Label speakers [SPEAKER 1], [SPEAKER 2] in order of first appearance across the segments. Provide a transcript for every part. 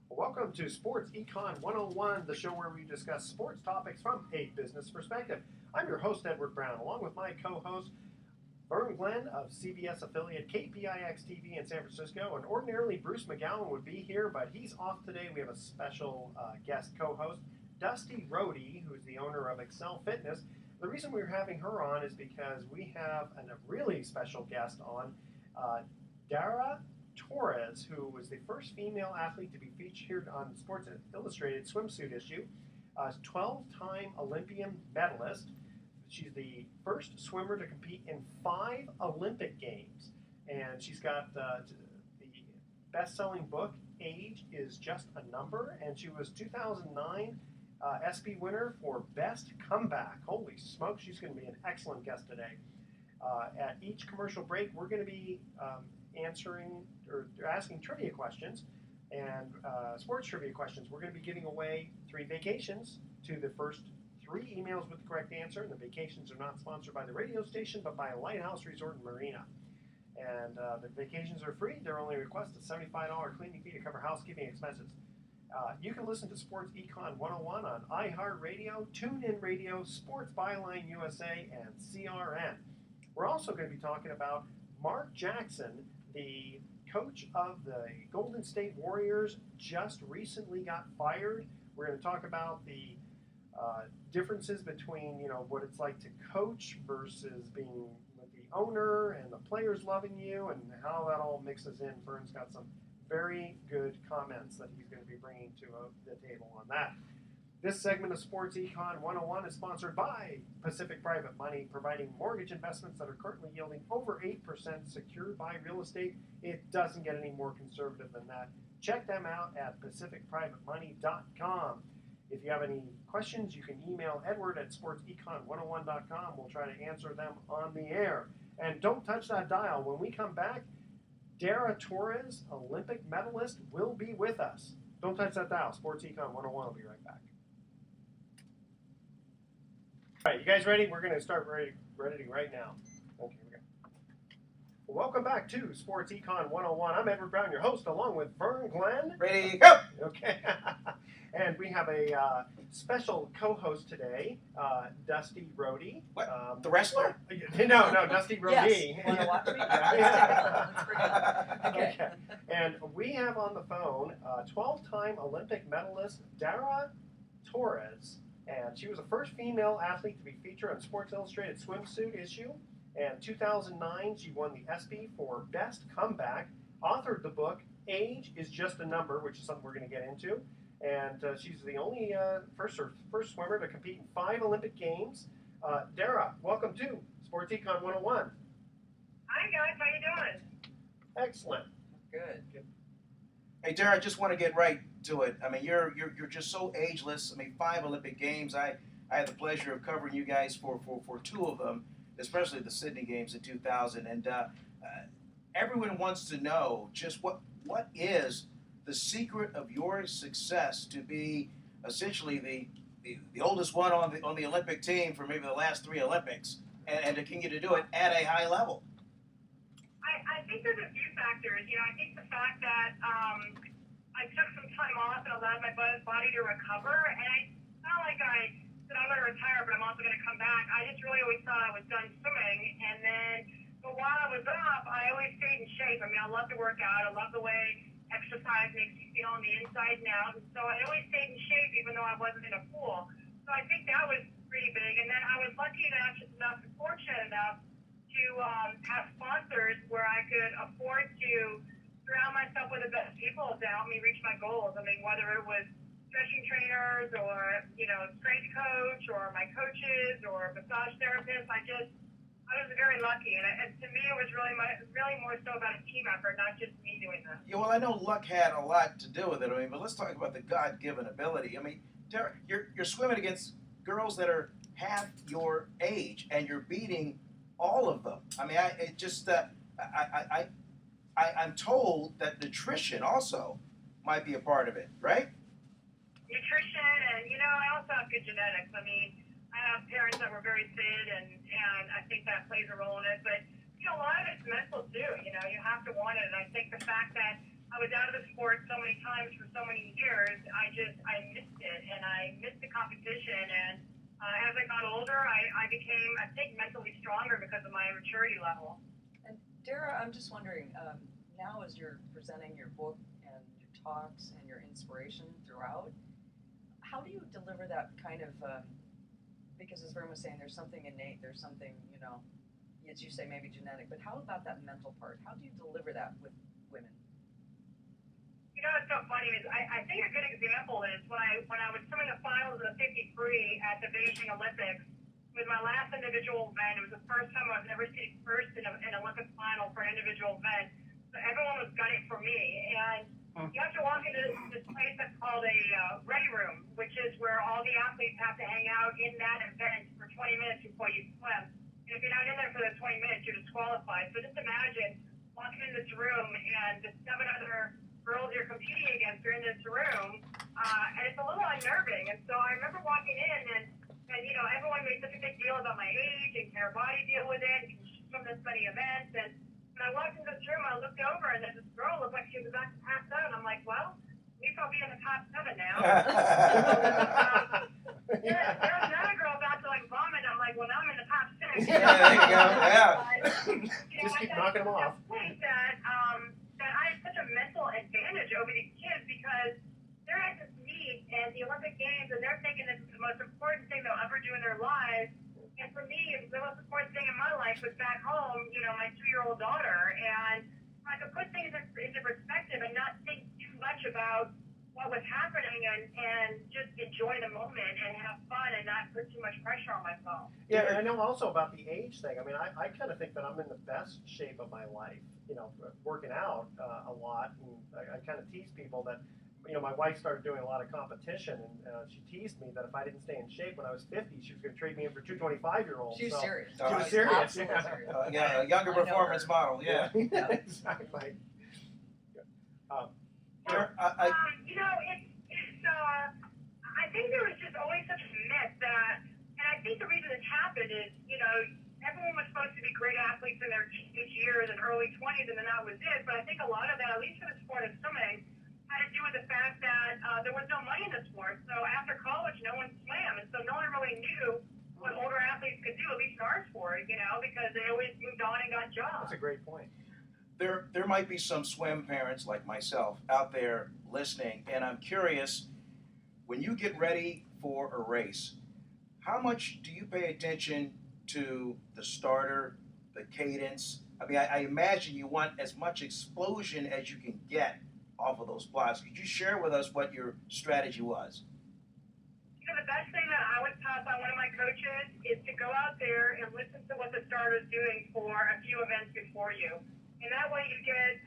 [SPEAKER 1] Welcome to Sports Econ 101, the show where we discuss sports topics from a business perspective. I'm your host, Edward Brown, along with my co-host, Vern Glenn of CBS affiliate KPIX TV in San Francisco. And ordinarily, Bruce McGowan would be here, but he's off today. We have a special guest co-host, Dusty Roady, who's the owner of Excel Fitness. The reason we're having her on is because we have a really special guest on, Dara Torres, who was the first female athlete to be featured on Sports Illustrated swimsuit issue, 12-time Olympian medalist. She's the first swimmer to compete in 5 Olympic Games, and she's got the best-selling book, Age is Just a Number, and she was 2009 ESPY winner for Best Comeback. Holy smokes, she's going to be an excellent guest today. At each commercial break, we're going to be answering or asking trivia questions and sports trivia questions. We're going to be giving away 3 vacations to the first 3 emails with the correct answer. And the vacations are not sponsored by the radio station, but by a Lighthouse Resort and Marina. And the vacations are free. Their only request is $75 cleaning fee to cover housekeeping expenses. You can listen to Sports Econ 101 on iHeartRadio, TuneIn Radio, Sports Byline USA, and CRN. We're also going to be talking about Mark Jackson, the coach of the Golden State Warriors, just recently got fired. We're going to talk about the differences between, what it's like to coach versus being with the owner and the players loving you, and how that all mixes in. Vern's got some very good comments that he's going to be bringing to the table on that. This segment of Sports Econ 101 is sponsored by Pacific Private Money, providing mortgage investments that are currently yielding over 8% secured by real estate. It doesn't get any more conservative than that. Check them out at pacificprivatemoney.com. If you have any questions, you can email Edward at sportsecon101.com. We'll try to answer them on the air. And don't touch that dial. When we come back, Dara Torres, Olympic medalist, will be with us. Don't touch that dial. Sports Econ 101 will be right back. All right, you guys ready? We're going to start ready right now. Okay, here we go. Well, welcome back to Sports Econ 101. I'm Edward Brown, your host, along with Vern Glenn.
[SPEAKER 2] Ready, go!
[SPEAKER 1] Okay. And we have a special co-host today, Dusty Roady.
[SPEAKER 2] What? The wrestler?
[SPEAKER 1] No, Dusty Roady.
[SPEAKER 3] Yes. Want to watch me?
[SPEAKER 1] Yeah.
[SPEAKER 3] Okay.
[SPEAKER 1] Okay. And we have on the phone 12-time Olympic medalist Dara Torres. And she was the first female athlete to be featured on Sports Illustrated swimsuit issue. And 2009, she won the ESPY for Best Comeback, authored the book Age is Just a Number, which is something we're going to get into. And she's the only first swimmer to compete in 5 Olympic Games. Dara, welcome to Sports Econ 101.
[SPEAKER 4] Hi guys, how you doing?
[SPEAKER 1] Excellent.
[SPEAKER 3] Good.
[SPEAKER 2] Hey, Dara, I just want to get right to it. I mean, you're just so ageless. I mean, 5 Olympic Games. I had the pleasure of covering you guys for 2 of them, especially the Sydney Games in 2000. And everyone wants to know just what is the secret of your success to be essentially the oldest one on the Olympic team for maybe the last 3 Olympics, and to continue to do it at a high level.
[SPEAKER 4] I think there's a few factors. I think the fact that I took some time off and allowed my body to recover, and it's not like I said I'm going to retire, but I'm also going to come back. I just really always thought I was done swimming, and then, but while I was off, I always stayed in shape. I mean, I love to work out. I love the way exercise makes you feel on the inside and out, and so I always stayed in shape even though I wasn't in a pool. So I think that was pretty big, and then I was lucky enough and fortunate enough to have sponsors where I could afford to surround myself with the best people to help me reach my goals. I mean, whether it was stretching trainers or, strength coach or my coaches or massage therapists, I was very lucky. And to me, it was really more so about a team effort, not just me doing this.
[SPEAKER 2] Yeah, well, I know luck had a lot to do with it. I mean, but let's talk about the God-given ability. I mean, Dara, you're swimming against girls that are half your age, and you're beating all of them. I mean, I'm told that nutrition also might be a part of it, right?
[SPEAKER 4] Nutrition, and I also have good genetics. I mean, I have parents that were very fit, and I think that plays a role in it. But a lot of it's mental too. You have to want it, and I think the fact that I was out of the sport so many times for so many years. I missed it, and I missed the competition. And as I got older, I became, I think, mentally stronger because of my maturity level.
[SPEAKER 3] And Dara, I'm just wondering, now as you're presenting your book and your talks and your inspiration throughout, how do you deliver that kind of, because as Vern was saying, there's something innate, there's something, as you say, maybe genetic, but how about that mental part? How do you deliver that with women?
[SPEAKER 4] You know what's so funny is I think a good example is when I was swimming the finals of the 50 free at the Beijing Olympics. It was my last individual event. It was the first time I've ever seen first in an Olympic final for an individual event. So everyone was gunning for me. And you have to walk into this place that's called a ready room, which is where all the athletes have to hang out in that event for 20 minutes before you swim. And if you're not in there for the 20 minutes, you're disqualified. So just imagine walking in this room and the 7 other girls you're competing against are in this room, and it's a little unnerving. And so I remember walking in, and everyone made such a big deal about my age and can our body deal with it, and from this many events. And when I walked into this room, I looked over, and this girl looked like she was about to pass out. And I'm like, well, at least I'll be in the top 7 now. There was another girl about to vomit. I'm like, well, now I'm in the top 6.
[SPEAKER 2] Yeah, there you go. Yeah.
[SPEAKER 1] Just keep knocking them off.
[SPEAKER 4] That I had such a mental advantage over these kids because they're at this meet and the Olympic Games, and they're thinking this is the most important thing they'll ever do in their lives. And for me, the most important thing in my life was back home, my 2-year-old daughter. And I could put things into perspective and not think too much about what was happening and just enjoy the moment and have fun and not put too much pressure on myself.
[SPEAKER 1] Yeah, and I know also about the age thing. I mean, I kind of think that I'm in the best shape of my life, working out a lot. And I kind of tease people that, my wife started doing a lot of competition, and she teased me that if I didn't stay in shape when I was 50, she was going to trade me in for 2 25-year-olds.
[SPEAKER 3] She's serious.
[SPEAKER 1] She was serious.
[SPEAKER 3] Absolutely
[SPEAKER 1] Yeah.
[SPEAKER 3] serious.
[SPEAKER 2] Yeah, a younger performance model. Yeah.
[SPEAKER 1] Exactly.
[SPEAKER 4] I think there was just always such a myth that, and I think the reason it's happened is, everyone was supposed to be great athletes in their teenage years and early 20s, and then that was it. But I think a lot of that, at least for the sport of swimming, had to do with the fact that there was no money in the sport. So after college, no one swam, and so no one really knew what older athletes could do, at least in our sport, because they always moved on and got jobs.
[SPEAKER 1] That's a great point.
[SPEAKER 2] There might be some swim parents like myself out there listening, and I'm curious, when you get ready for a race, how much do you pay attention to the starter, the cadence? I mean, I imagine you want as much explosion as you can get off of those blocks. Could you share with us what your strategy was?
[SPEAKER 4] The best thing that I would pass on one of my coaches is to go out there and listen to what the starter's doing for a few events before you. And that way you get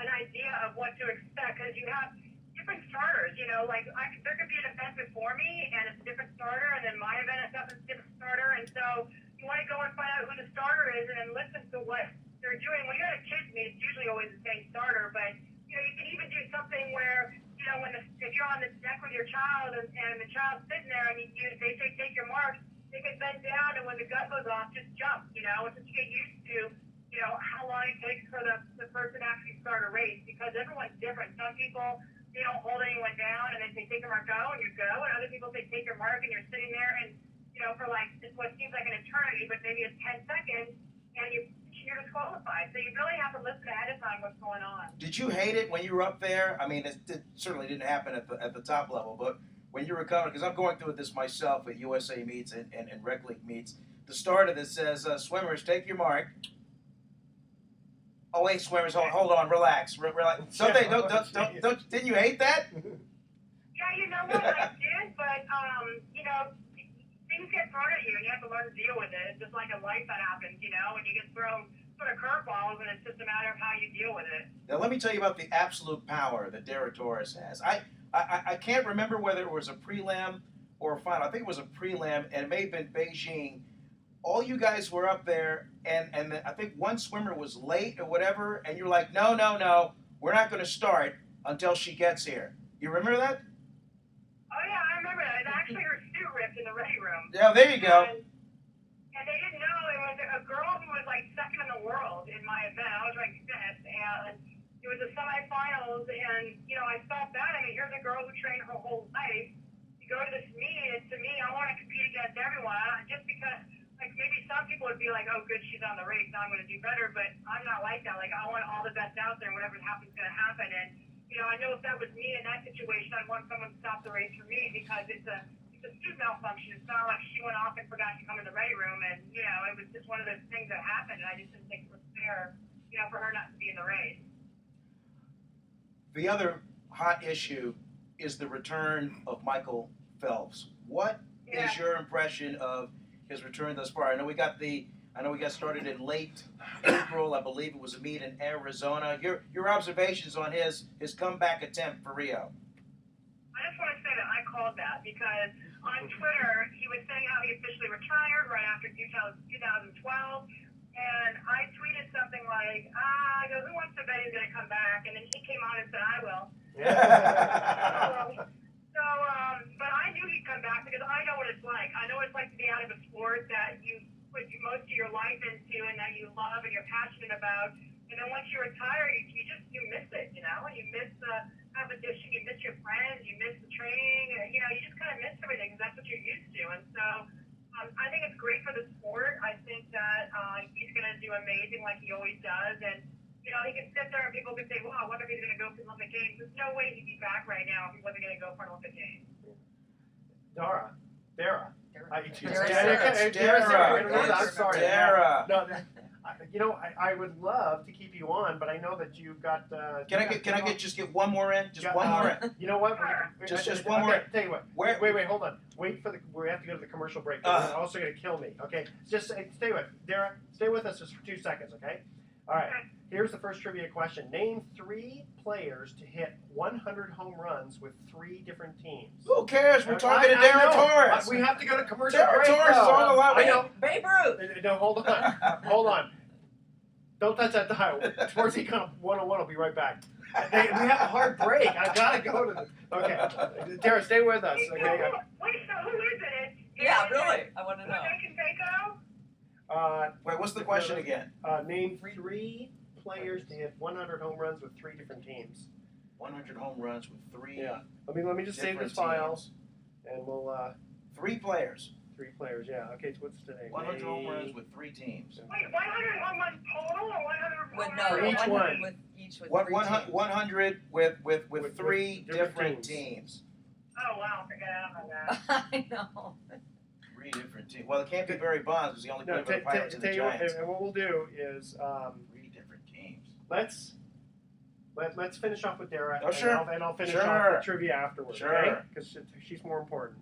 [SPEAKER 4] an idea of what to expect, because you have different starters, there could be an event before me and it's a different starter, and then my event is a different starter, and so you want to go and find out who the starter is and then listen to what they're doing. When you're at a kids meet, it's usually always the same starter, but you can even do something where, if you're on the deck with your child and the child's sitting there and they say take your marks, they can bend down, and when the gun goes off, just jump, and just get used to, how long it takes for the person to actually start a race, because everyone's different. Some people, they don't hold anyone down and they say take your mark, go, and you go, and other people say take your mark, and you're sitting there and, for what seems like an eternity, but maybe it's 10 seconds, and you're disqualified. So you really have to listen ahead of time what's going on.
[SPEAKER 2] Did you hate it when you were up there? I mean, it certainly didn't happen at the top level, but when you were coming, because I'm going through this myself at USA meets and Rec League meets, the starter that says, swimmers, take your mark. Oh wait, swimmers, hold on, relax. Don't they? Don't. Didn't you hate that?
[SPEAKER 4] Yeah, you know what, I did, but things get thrown at you, and you have to learn to deal with it. It's just like in life that happens, and you get thrown sort of curveballs, and it's just a matter of how you deal with it.
[SPEAKER 2] Now let me tell you about the absolute power that Dara Torres has. I can't remember whether it was a prelim or a final. I think it was a prelim, and it may have been Beijing. All you guys were up there, and I think one swimmer was late or whatever, and you're like, no, we're not going to start until she gets here. You remember that?
[SPEAKER 4] Oh, yeah, I remember that. Actually, her suit ripped in the ready room.
[SPEAKER 2] Yeah, there you go.
[SPEAKER 4] And they didn't know it was a girl who was, second in the world in my event. I was ranked fifth, and it was the semifinals, and I felt bad. I mean, here's a girl who trained her whole life. You go to this meet, and to me, I want to compete against everyone. Just because, like, maybe some people would be like, oh, good, she's on the race, now I'm going to do better. But I'm not like that. Like, I want all the best out there, and whatever happens is going to happen. And I know if that was me in that situation, I'd want someone to stop the race for me because it's a suit malfunction. It's not like she went off and forgot to come in the ready room, and it was just one of those things that happened, and I just didn't think it was fair, for her not to be in the race.
[SPEAKER 2] The other hot issue is the return of Michael Phelps. What is your impression of his return thus far? I know we got started in late April. I believe it was a meet in Arizona. Your observations on his comeback attempt for Rio?
[SPEAKER 4] I just want to say that I called that because on Twitter he was saying how he officially retired right after 2012, and I tweeted something like, who wants to bet he's going to come back? And then he came on and said, I will. But I knew he'd come back because I know what it's like. I know what it's like to be out of a sport that you put most of your life into and that you love and you're passionate about. And then once you retire, you miss it, and you miss the competition, you miss your friends, you miss the training, and, you just kind of miss everything because that's what you're used to. And so I think it's great for the sport. I think that he's going to do amazing like he always does. And, he can sit there and people can say, wow, I wonder if he's going to go for the Olympic Games. There's no way he'd be back right now if he wasn't going to go for an Olympic Games.
[SPEAKER 1] Dara. Sorry.
[SPEAKER 2] Dara.
[SPEAKER 1] No, I would love to keep you on, but I know that you've got.
[SPEAKER 2] Can I get one more in? Just one more in.
[SPEAKER 1] You know what?
[SPEAKER 2] Just one more.
[SPEAKER 1] Tell you what. Wait, hold on. Wait for we have to go to the commercial break. You're also going to kill me. Okay. Just stay with Dara. Stay with us just for 2 seconds. Okay. All right. Here's the first trivia question. Name 3 players to hit 100 home runs with 3 different teams.
[SPEAKER 2] Who cares? We're talking to Dara Torres.
[SPEAKER 1] We have to go to commercial
[SPEAKER 2] Dara
[SPEAKER 1] break.
[SPEAKER 2] Torres is on the line.
[SPEAKER 1] I know.
[SPEAKER 3] Babe Ruth.
[SPEAKER 1] No, hold on. Don't touch that dial. Sports Econ 101 will be right back. We have a hard break. I gotta go to the. Okay, Dara, stay with us. Okay.
[SPEAKER 4] Wait, so who is it?
[SPEAKER 3] Yeah, really. I want to know.
[SPEAKER 2] Wait, what's the question again?
[SPEAKER 1] Name 3 players to hit 100 home runs with 3 different teams.
[SPEAKER 2] 100 home runs with 3.
[SPEAKER 1] Yeah. Let me just save this file, and we'll.
[SPEAKER 2] 3 players.
[SPEAKER 1] 3 players. Yeah. Okay. So what's today?
[SPEAKER 2] 100 home runs with 3 teams.
[SPEAKER 4] Wait, 100 home runs total, or 100 home runs?
[SPEAKER 3] No,
[SPEAKER 1] each one.
[SPEAKER 3] With each with
[SPEAKER 2] 100 with 3 different teams.
[SPEAKER 4] Oh wow! Forget about that.
[SPEAKER 3] I know.
[SPEAKER 2] 3 different teams. Well, it can't be Barry Bonds. Was the only player for the Pirates and the Giants.
[SPEAKER 1] And what we'll do is
[SPEAKER 2] 3 different teams.
[SPEAKER 1] Let's finish off with Dara.
[SPEAKER 2] Oh, sure.
[SPEAKER 1] And I'll finish off with trivia afterwards.
[SPEAKER 2] Sure.
[SPEAKER 1] Okay? Because she's more important.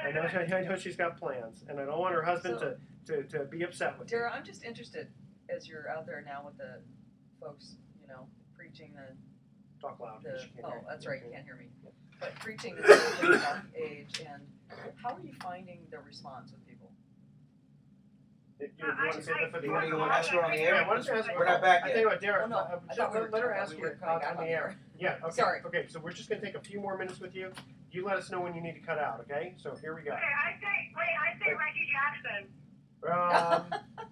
[SPEAKER 1] I know she's got plans, and I don't want her husband to be upset with
[SPEAKER 3] Dara, I'm just interested, as you're out there now with the folks, preaching the.
[SPEAKER 1] Talk loud.
[SPEAKER 3] That's right, you can't hear me. But preaching the thing about the age, and how are you finding the response with people?
[SPEAKER 1] You want to say that for the
[SPEAKER 2] You want to ask her on the air?
[SPEAKER 1] Yeah, why don't you ask her?
[SPEAKER 2] We're not back
[SPEAKER 1] I
[SPEAKER 2] yet.
[SPEAKER 1] tell you what, Dara,
[SPEAKER 3] Oh, no. I thought we were
[SPEAKER 1] let her
[SPEAKER 3] talking-
[SPEAKER 1] ask
[SPEAKER 3] we
[SPEAKER 1] you
[SPEAKER 3] were coming back
[SPEAKER 1] on the air. Yeah, okay.
[SPEAKER 3] Sorry.
[SPEAKER 1] Okay, so we're just going to take a few more minutes with you. You let us know when you need to cut out, okay? So here we go.
[SPEAKER 4] Okay, I say Reggie Jackson.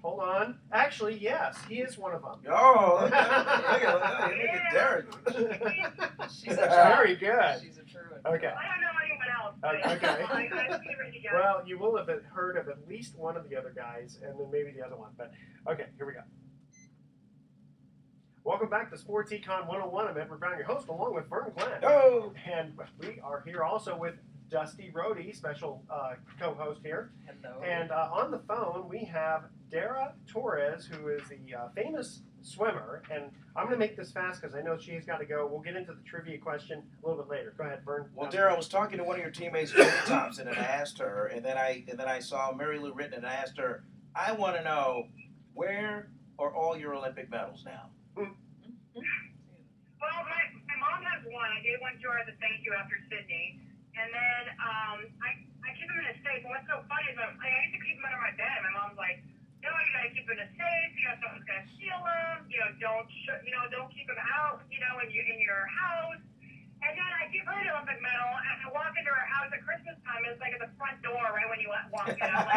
[SPEAKER 1] Hold on. Actually, yes, he is one of them.
[SPEAKER 2] Oh, look at Derek.
[SPEAKER 3] She's a
[SPEAKER 1] Very good.
[SPEAKER 3] She's a true one.
[SPEAKER 1] Okay.
[SPEAKER 4] I don't know anyone else. But
[SPEAKER 1] Okay.
[SPEAKER 4] I say Reggie Jackson.
[SPEAKER 1] Well, you will have heard of at least one of the other guys, and then maybe the other one. But okay, here we go. Welcome back to Sports Econ 101. I'm Edward Brown, your host, along with Vern Glenn.
[SPEAKER 2] Oh.
[SPEAKER 1] And we are here also with Dusty Roady, special co-host here.
[SPEAKER 3] Hello.
[SPEAKER 1] And on the phone, we have Dara Torres, who is the famous swimmer. And I'm going to make this fast because I know she's got to go. We'll get into the trivia question a little bit later. Go ahead, Vern.
[SPEAKER 2] Well, Dara, I was talking to one of your teammates, Jimmy Thompson, and I asked her, and then I saw Mary Lou Retton, and I asked her, I want to know, where are all your Olympic medals now?
[SPEAKER 4] Well, my mom has one. I gave one to her as a thank you after Sydney. And then I keep them in a safe. And what's so funny is I used to keep them under my bed. My mom's like, no, you gotta keep them in a safe. Someone's gonna steal them. Don't keep them out. In your house. And then I give her the Olympic medal, and I walk into her house at Christmas time. And it's like at the front door, right when you walk in. I'm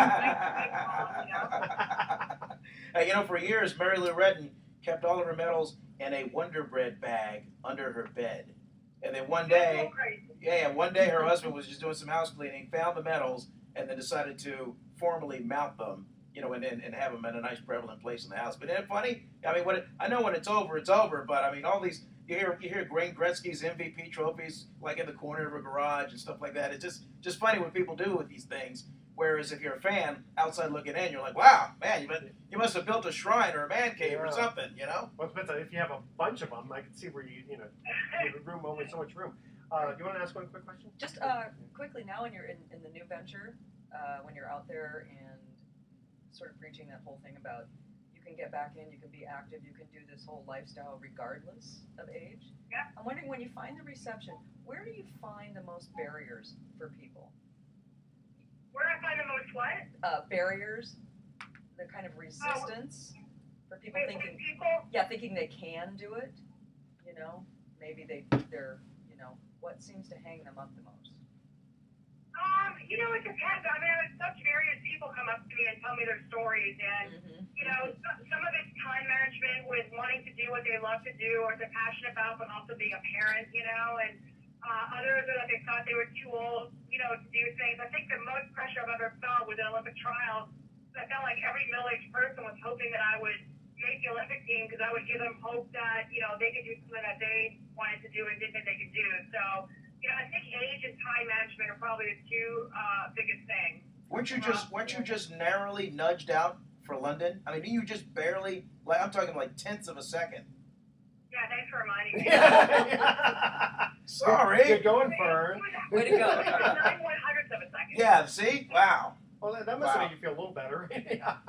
[SPEAKER 4] like,
[SPEAKER 2] For years, Mary Lou Retton kept all of her medals and a Wonder Bread bag under her bed. And then one
[SPEAKER 4] That's
[SPEAKER 2] day,
[SPEAKER 4] so crazy.
[SPEAKER 2] yeah, one day her husband was just doing some house cleaning, found the medals, and then decided to formally mount them, and have them in a nice prevalent place in the house. But isn't it funny? I mean, I know when it's over, but I mean, all these, you hear Wayne Gretzky's MVP trophies like in the corner of a garage and stuff like that. It's just funny what people do with these things. Whereas if you're a fan outside looking in, you're like, wow, man, you must have built a shrine or a man cave or something,
[SPEAKER 1] Well, if you have a bunch of them, I can see where you have room, only so much room. You want to ask one quick question?
[SPEAKER 3] Just quickly, now when you're in the new venture, when you're out there and sort of preaching that whole thing about you can get back in, you can be active, you can do this whole lifestyle regardless of age.
[SPEAKER 4] Yeah.
[SPEAKER 3] I'm wondering, when you find the reception, where do you find the most barriers for people?
[SPEAKER 4] Where I find the most what?
[SPEAKER 3] Barriers, the kind of resistance for people
[SPEAKER 4] With
[SPEAKER 3] thinking,
[SPEAKER 4] people?
[SPEAKER 3] thinking they can do it. Maybe they're, what seems to hang them up the most?
[SPEAKER 4] It depends. I mean, such various people come up to me and tell me their stories, and some of it's time management with wanting to do what they love to do or they're passionate about, but also being a parent, and others are that they thought they were too old, to do things. I think the most pressure I've ever felt with the Olympic trials, I felt like every middle-aged person was hoping that I would make the Olympic team because I would give them hope that, they could do something that they wanted to do and didn't think they could do. So, I think age and time management are probably the two biggest things.
[SPEAKER 2] Weren't you just narrowly nudged out for London? I mean, you just barely, I'm talking like tenths of a second.
[SPEAKER 4] Yeah, thanks for reminding me.
[SPEAKER 2] Sorry.
[SPEAKER 1] Good going, Fern.
[SPEAKER 3] Way to go.
[SPEAKER 4] 9/100ths of a second.
[SPEAKER 2] Yeah, see? Wow.
[SPEAKER 1] Well, that must make you feel a little better.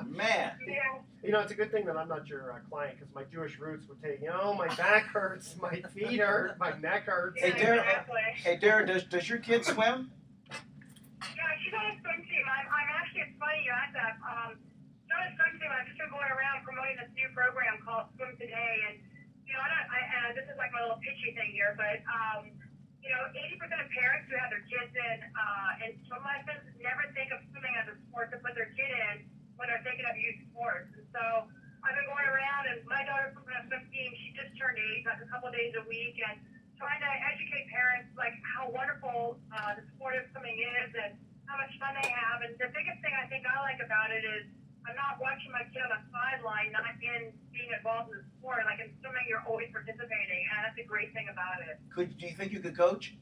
[SPEAKER 2] Man.
[SPEAKER 4] Yeah.
[SPEAKER 1] It's a good thing that I'm not your client, because my Jewish roots would take, my back hurts, my feet hurt, my neck hurts.
[SPEAKER 2] Hey, Dara, does your kid swim?
[SPEAKER 4] Yeah, she's on a swim team. I'm actually, it's funny you asked that. She's on a swim team. I've just been going around promoting this new program called Swim Today, and and this is like my little pitchy thing here, but 80% of parents who have their kids in swim lessons never think of swimming as a sport to put their kid in when they're thinking of youth sports. And so I've been going around, and my daughter's on a swim team. She just turned 8, like a couple of days a week, and trying to educate parents like how wonderful the sport of swimming is and how much fun they have. And the biggest thing I think I like about it is I'm not watching my kid on the sideline, not in being involved in the sport. Like in swimming, you're always participating, and that's a great thing about it.
[SPEAKER 2] Do you think you could coach?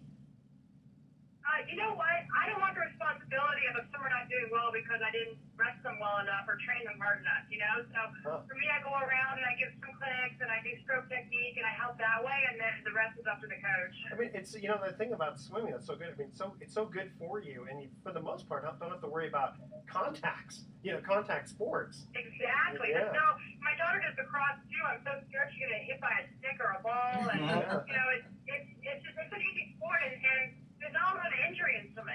[SPEAKER 4] You know what? I don't want the responsibility of a swimmer not doing well because I didn't rest them well enough or train them hard enough, So for me, I go around and I give some clinics and I do stroke technique and I help that way, and then the rest is up to the coach.
[SPEAKER 1] I mean, it's the thing about swimming that's so good. I mean, it's so good for you, and you, for the most part, don't have to worry about contacts. Contact sports.
[SPEAKER 4] Exactly.
[SPEAKER 1] Yeah.
[SPEAKER 4] No, my daughter does lacrosse too. I'm so scared she's gonna get hit by a stick or a ball, and it's an easy sport, and there's not a lot of injury in swimming,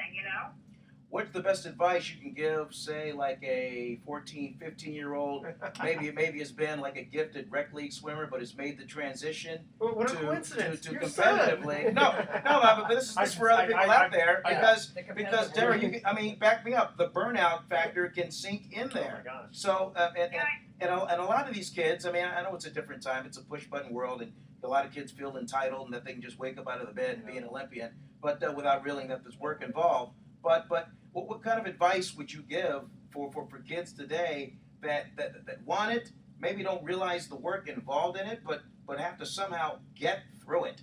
[SPEAKER 2] What's the best advice you can give, say, like a 14, 15-year-old, maybe has been like a gifted rec league swimmer, but has made the transition
[SPEAKER 1] What a coincidence.
[SPEAKER 2] to
[SPEAKER 1] Your
[SPEAKER 2] competitively.
[SPEAKER 1] son.
[SPEAKER 2] No, but this is for other people out there because Dara, back me up. The burnout factor can sink in there.
[SPEAKER 1] Oh my gosh.
[SPEAKER 2] So and a lot of these kids, I know it's a different time. It's a push button world, and a lot of kids feel entitled and that they can just wake up out of the bed and be an Olympian, but without realizing that there's work involved. But what kind of advice would you give for kids today that want it, maybe don't realize the work involved in it, but have to somehow get through it?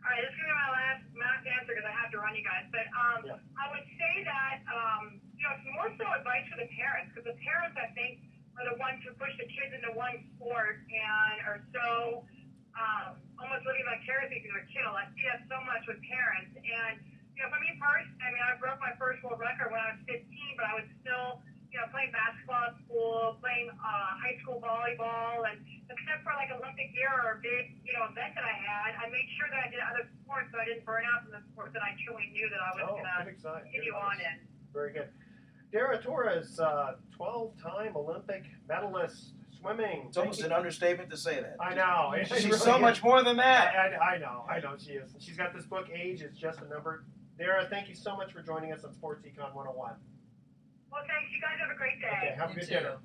[SPEAKER 4] All right, this is going to be my last answer because I have to run, you guys. But I would say that it's more so advice for the parents, because the parents, I think, are the ones who push the kids into one sport and are so almost living vicariously through their kid. I see that so much with parents. And for me personally, I broke my first world record when I was 15, but I was still, playing basketball at school, playing high school volleyball, and except for like Olympic year or a big, event that I had, I made sure that I did other sports so I didn't burn out from the sports that I truly knew that I was going to continue on in.
[SPEAKER 1] Very good. Dara Torres, 12-time Olympic medalist, swimming.
[SPEAKER 2] It's almost an understatement to say that.
[SPEAKER 1] I know.
[SPEAKER 2] She's
[SPEAKER 1] really
[SPEAKER 2] so much more than that.
[SPEAKER 1] I know she is. She's got this book, Age is Just a Number. Dara, thank you so much for joining us on Sports Econ 101.
[SPEAKER 4] Well, thanks. You guys have a great day.
[SPEAKER 1] Okay, have a good dinner.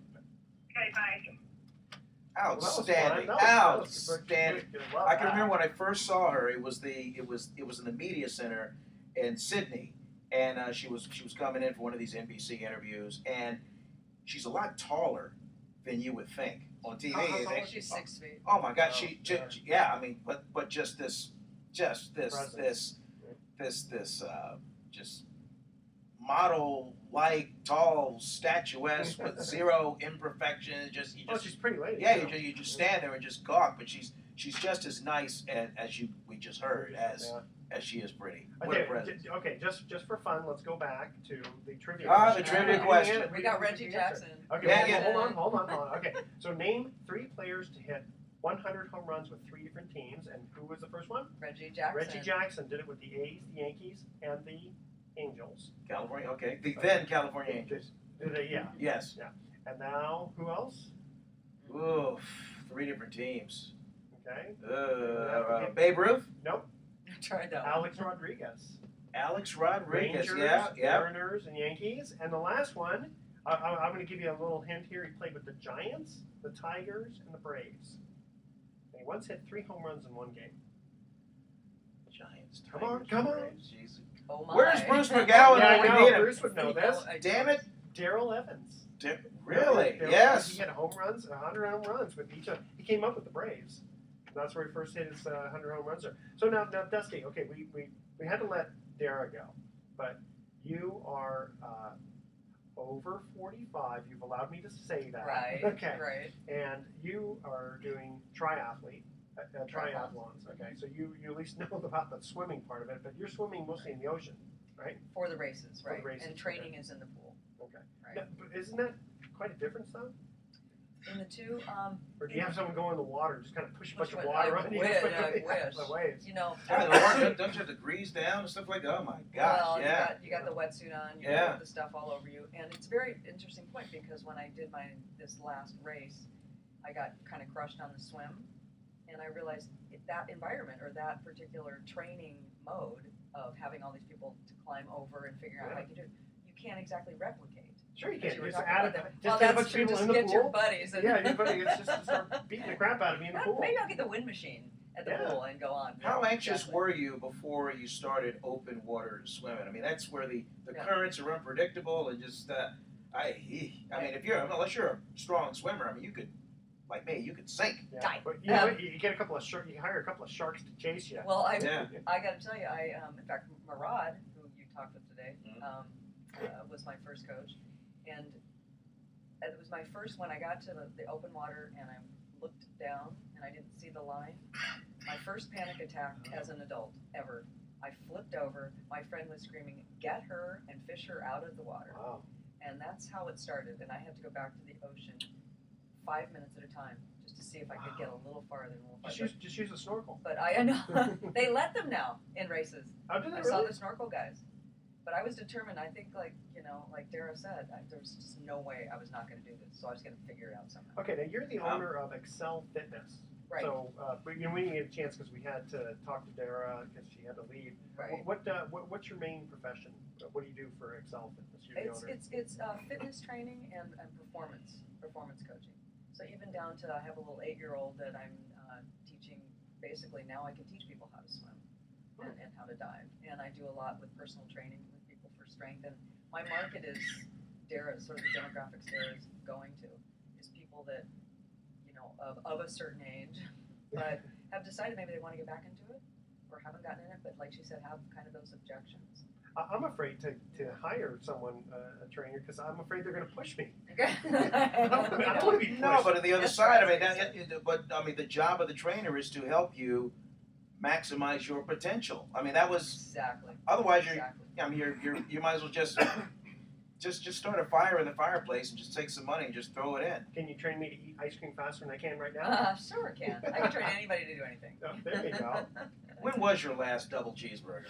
[SPEAKER 4] Okay, bye.
[SPEAKER 2] Outstanding.
[SPEAKER 1] That was
[SPEAKER 2] Outstanding.
[SPEAKER 1] good. Love
[SPEAKER 2] I can
[SPEAKER 1] that.
[SPEAKER 2] remember when I first saw her. It was in the media center in Sydney, and she was coming in for one of these NBC interviews, and she's a lot taller than you would think on TV.
[SPEAKER 1] How tall is
[SPEAKER 3] She's 6 feet.
[SPEAKER 2] Oh my God,
[SPEAKER 1] Oh,
[SPEAKER 2] yeah. I mean, but just this just model-like, tall, statuesque with zero imperfections.
[SPEAKER 1] She's a pretty lady.
[SPEAKER 2] Yeah,
[SPEAKER 1] too.
[SPEAKER 2] you just stand there and just gawk. But she's just as nice as we just heard as she is pretty. What a presence.
[SPEAKER 1] Okay, just for fun, let's go back to the trivia.
[SPEAKER 2] The trivia question.
[SPEAKER 3] We got Reggie Jackson.
[SPEAKER 1] Okay,
[SPEAKER 2] Yeah.
[SPEAKER 1] hold on. Okay, so name 3 players to hit 100 home runs with 3 different teams, and who was the first one?
[SPEAKER 3] Reggie Jackson.
[SPEAKER 1] Reggie Jackson did it with the A's, the Yankees, and the Angels.
[SPEAKER 2] California, okay. The then California Angels.
[SPEAKER 1] Did they? Yeah.
[SPEAKER 2] Yes.
[SPEAKER 1] And now, who else?
[SPEAKER 2] Ooh, 3 different teams.
[SPEAKER 1] Okay.
[SPEAKER 2] Babe Ruth?
[SPEAKER 1] Nope.
[SPEAKER 3] Tried that.
[SPEAKER 1] Alex Rodriguez.
[SPEAKER 2] Alex Rodriguez,
[SPEAKER 1] Rangers,
[SPEAKER 2] yeah.
[SPEAKER 1] Mariners, and Yankees. And the last one, I'm going to give you a little hint here. He played with the Giants, the Tigers, and the Braves. And he once hit 3 home runs in one game.
[SPEAKER 2] Giants.
[SPEAKER 1] Come on,
[SPEAKER 2] Tigers,
[SPEAKER 1] come on.
[SPEAKER 2] Braves, Jesus.
[SPEAKER 3] Oh my.
[SPEAKER 2] Where's Bruce McGowan
[SPEAKER 1] Yeah,
[SPEAKER 2] when
[SPEAKER 1] I
[SPEAKER 2] we
[SPEAKER 1] know.
[SPEAKER 2] need him?
[SPEAKER 1] Bruce would know this.
[SPEAKER 2] Damn it.
[SPEAKER 1] Darrell Evans.
[SPEAKER 2] Really?
[SPEAKER 1] Darrell
[SPEAKER 2] Yes.
[SPEAKER 1] Evans, he had home runs, 100 home runs with each other. He came up with the Braves. That's where he first hit his 100 home runs. So now, Dusty, okay, we had to let Dara go, but you are over 45. You've allowed me to say that.
[SPEAKER 3] Right.
[SPEAKER 1] Okay.
[SPEAKER 3] Right.
[SPEAKER 1] And you are doing triathlons. Okay. So you at least know about the swimming part of it, but you're swimming mostly in the ocean, right?
[SPEAKER 3] For the races,
[SPEAKER 1] For the
[SPEAKER 3] right?
[SPEAKER 1] races,
[SPEAKER 3] And training is in the pool.
[SPEAKER 1] Okay.
[SPEAKER 3] Right.
[SPEAKER 1] Now, but isn't that quite a difference, though?
[SPEAKER 3] In the two,
[SPEAKER 1] Or do you have someone go in the water and just kind of push a bunch of
[SPEAKER 3] I
[SPEAKER 1] water on you?
[SPEAKER 3] wish.
[SPEAKER 1] The waves.
[SPEAKER 3] You know.
[SPEAKER 2] Don't you have to grease down and stuff like that? Oh my gosh,
[SPEAKER 3] Well,
[SPEAKER 2] yeah.
[SPEAKER 3] you got the wetsuit on, you
[SPEAKER 2] Yeah.
[SPEAKER 3] got the stuff all over you, and it's a very interesting point because when I did this last race, I got kind of crushed on the swim, and I realized that environment or that particular training mode of having all these people to climb over and figure out how you do it, you can't exactly replicate.
[SPEAKER 1] Sure you
[SPEAKER 3] As
[SPEAKER 1] can.
[SPEAKER 3] you were
[SPEAKER 1] Just
[SPEAKER 3] talking
[SPEAKER 1] add
[SPEAKER 3] about that.
[SPEAKER 1] just
[SPEAKER 3] Well,
[SPEAKER 1] get a
[SPEAKER 3] that's
[SPEAKER 1] bunch of
[SPEAKER 3] true.
[SPEAKER 1] people
[SPEAKER 3] Just
[SPEAKER 1] in the
[SPEAKER 3] get your
[SPEAKER 1] pool.
[SPEAKER 3] buddies. And
[SPEAKER 1] Yeah, your buddy gets just to start beating the crap out of me in the pool.
[SPEAKER 3] Maybe I'll get the wind machine at the pool and go on.
[SPEAKER 2] How anxious
[SPEAKER 3] Exactly.
[SPEAKER 2] were you before you started open water swimming? I mean, that's where the
[SPEAKER 3] Yeah.
[SPEAKER 2] currents are unpredictable and just I mean, unless you're a strong swimmer, I mean, you could, like me, you could sink.
[SPEAKER 1] Yeah.
[SPEAKER 3] Die.
[SPEAKER 1] But you know what? You get a couple of you hire a couple of sharks to chase you.
[SPEAKER 3] Well, I
[SPEAKER 2] Yeah.
[SPEAKER 3] got to tell you, in fact, Murad, who you talked with today, was my first coach, and it was my first when I got to the open water and I looked down and I didn't see the line. My first panic attack as an adult ever. I flipped over. My friend was screaming, "Get her and fish her out of the water."
[SPEAKER 1] Wow.
[SPEAKER 3] And that's how it started. And I had to go back to the ocean 5 minutes at a time just to see if I could get a little farther.
[SPEAKER 1] Just use a snorkel.
[SPEAKER 3] But I know they let them now in races.
[SPEAKER 1] Oh, did they
[SPEAKER 3] I saw
[SPEAKER 1] really?
[SPEAKER 3] the snorkel guys. But I was determined. I think, like Dara said, there was just no way I was not going to do this. So I was going to figure it out somehow.
[SPEAKER 1] Okay, now you're the owner of Excel Fitness.
[SPEAKER 3] Right.
[SPEAKER 1] So we didn't get a chance because we had to talk to Dara because she had to leave.
[SPEAKER 3] Right.
[SPEAKER 1] What's your main profession? What do you do for Excel Fitness? You're the owner.
[SPEAKER 3] It's fitness training and performance coaching. So even down to I have a little 8-year-old that I'm teaching. Basically now I can teach people how to swim and how to dive. And I do a lot with personal training with people for strength. And my market is Dara's sort of the demographics Dara's going to is people that of a certain age, but have decided maybe they want to get back into it or haven't gotten in it, but like she said, have kind of those objections.
[SPEAKER 1] I'm afraid to hire someone, a trainer, because I'm afraid they're going to push me.
[SPEAKER 3] Okay.
[SPEAKER 1] I don't want to be pushed.
[SPEAKER 2] No, but on the other
[SPEAKER 3] That's
[SPEAKER 2] side,
[SPEAKER 3] right.
[SPEAKER 2] the job of the trainer is to help you maximize your potential. I mean, that was
[SPEAKER 3] Exactly.
[SPEAKER 2] otherwise
[SPEAKER 3] Exactly.
[SPEAKER 2] you might as well just start a fire in the fireplace and just take some money and just throw it in.
[SPEAKER 1] Can you train me to eat ice cream faster than I can right now?
[SPEAKER 3] Sure can. I can train anybody to do anything.
[SPEAKER 1] Oh, there you go.
[SPEAKER 2] When was your last double cheeseburger?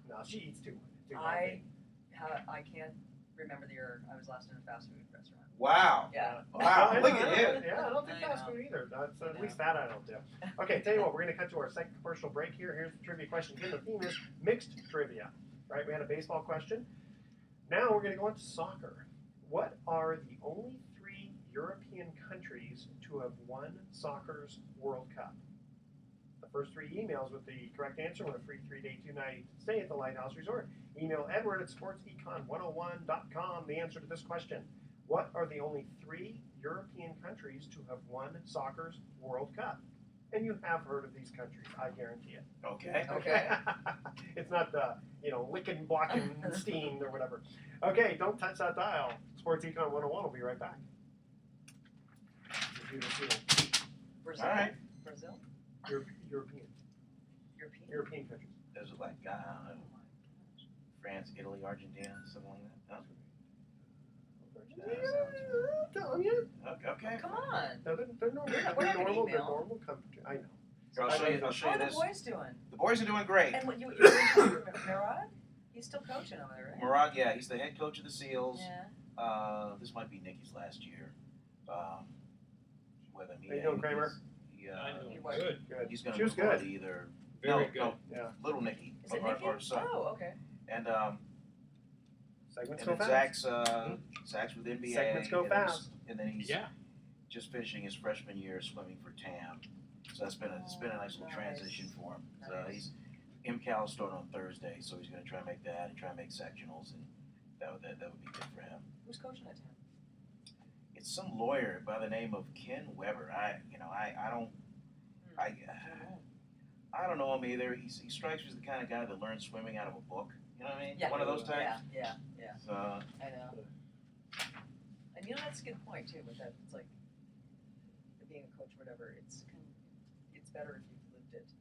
[SPEAKER 1] No, she eats too much.
[SPEAKER 3] I can't remember the year I was last in a fast food restaurant.
[SPEAKER 2] Wow.
[SPEAKER 3] Yeah.
[SPEAKER 2] Wow.
[SPEAKER 1] I
[SPEAKER 2] Look
[SPEAKER 1] don't-
[SPEAKER 2] at you.
[SPEAKER 1] Yeah, I don't think
[SPEAKER 3] I
[SPEAKER 1] fast
[SPEAKER 3] know.
[SPEAKER 1] food either. That's,
[SPEAKER 3] I
[SPEAKER 1] at
[SPEAKER 3] know.
[SPEAKER 1] least that I don't do. Okay, tell you what, we're going to cut to our second commercial break here. Here's the trivia question. Again, the theme is mixed trivia. Right? We had a baseball question. Now we're going to go on to soccer. What are the only 3 European countries to have won soccer's World Cup? The first 3 emails with the correct answer win a free 3-day, 2-night stay at the Lighthouse Resort. Email Edward at sportsecon101.com the answer to this question. What are the only 3 European countries to have won soccer's World Cup? And you have heard of these countries, I guarantee it.
[SPEAKER 2] Okay.
[SPEAKER 3] Okay.
[SPEAKER 1] It's not the, licking, blocking, steamed or whatever. Okay, don't touch that dial. Sports Econ 101 will be right back.
[SPEAKER 3] Brazil.
[SPEAKER 2] All right.
[SPEAKER 3] Brazil.
[SPEAKER 1] European countries.
[SPEAKER 2] There's like
[SPEAKER 3] Oh my gosh.
[SPEAKER 2] France, Italy, Argentina, something like that.
[SPEAKER 1] Yeah, telling you.
[SPEAKER 2] No? Okay.
[SPEAKER 3] Come on.
[SPEAKER 1] No, they're normal.
[SPEAKER 3] We're not gonna
[SPEAKER 1] They're
[SPEAKER 3] email.
[SPEAKER 1] normal countries. I know.
[SPEAKER 2] Here, I'll show you. I'll show
[SPEAKER 3] How
[SPEAKER 2] you
[SPEAKER 3] are the
[SPEAKER 2] this.
[SPEAKER 3] boys doing?
[SPEAKER 2] The boys are doing great.
[SPEAKER 3] And what you're Murad? He's still coaching over there, right?
[SPEAKER 2] Murad, yeah, he's the head coach of the Seals.
[SPEAKER 3] Yeah.
[SPEAKER 2] This might be Nikki's last year. With him.
[SPEAKER 1] How you doing, Kramer?
[SPEAKER 3] Good.
[SPEAKER 2] He's going
[SPEAKER 1] She
[SPEAKER 2] to
[SPEAKER 1] was
[SPEAKER 2] move on
[SPEAKER 1] good.
[SPEAKER 2] to either
[SPEAKER 5] Very good.
[SPEAKER 2] No,
[SPEAKER 1] Yeah.
[SPEAKER 2] little Nikki,
[SPEAKER 3] Is it
[SPEAKER 2] our
[SPEAKER 3] Nikki?
[SPEAKER 2] son,
[SPEAKER 3] Oh, okay.
[SPEAKER 2] and
[SPEAKER 1] Segments
[SPEAKER 2] and
[SPEAKER 1] go
[SPEAKER 2] then
[SPEAKER 1] fast.
[SPEAKER 2] Zach's with NBA.
[SPEAKER 1] Segments go
[SPEAKER 2] and then
[SPEAKER 1] fast.
[SPEAKER 2] And then he's
[SPEAKER 5] Yeah.
[SPEAKER 2] just finishing his freshman year swimming for TAM. So it's been a nice little
[SPEAKER 3] Nice.
[SPEAKER 2] transition for him.
[SPEAKER 3] Nice.
[SPEAKER 2] He's MCAL starting on Thursday, so he's going to try and make that and try and make sectionals, and that would be good for him.
[SPEAKER 3] Who's coaching that team?
[SPEAKER 2] It's some lawyer by the name of Ken Weber. I don't know him either. He strikes me as the kind of guy that learns swimming out of a book. You know what I mean?
[SPEAKER 3] Yeah.
[SPEAKER 2] One of those types.
[SPEAKER 3] Yeah.
[SPEAKER 2] So
[SPEAKER 3] I know. And that's a good point too. With that, it's like being a coach, or whatever. It's better if you've lived it.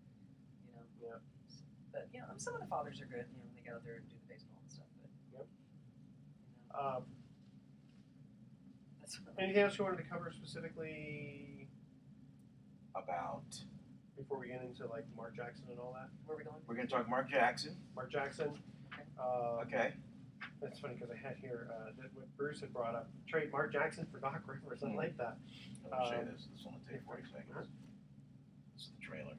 [SPEAKER 1] Yeah.
[SPEAKER 3] But some of the fathers are good. They get out there and do the baseball and stuff. But that's
[SPEAKER 1] Anything else you wanted to cover specifically
[SPEAKER 2] about
[SPEAKER 1] before we get into like Mark Jackson and all that?
[SPEAKER 3] where are we going?
[SPEAKER 2] we're going to talk Mark Jackson.
[SPEAKER 1] Mark Jackson.
[SPEAKER 2] Okay.
[SPEAKER 1] That's funny because I had here that what Bruce had brought up. Trade Mark Jackson for Doc Rivers. I like that.
[SPEAKER 2] Let me show you this. This will only take 40 seconds.
[SPEAKER 1] Huh?
[SPEAKER 2] This is the trailer.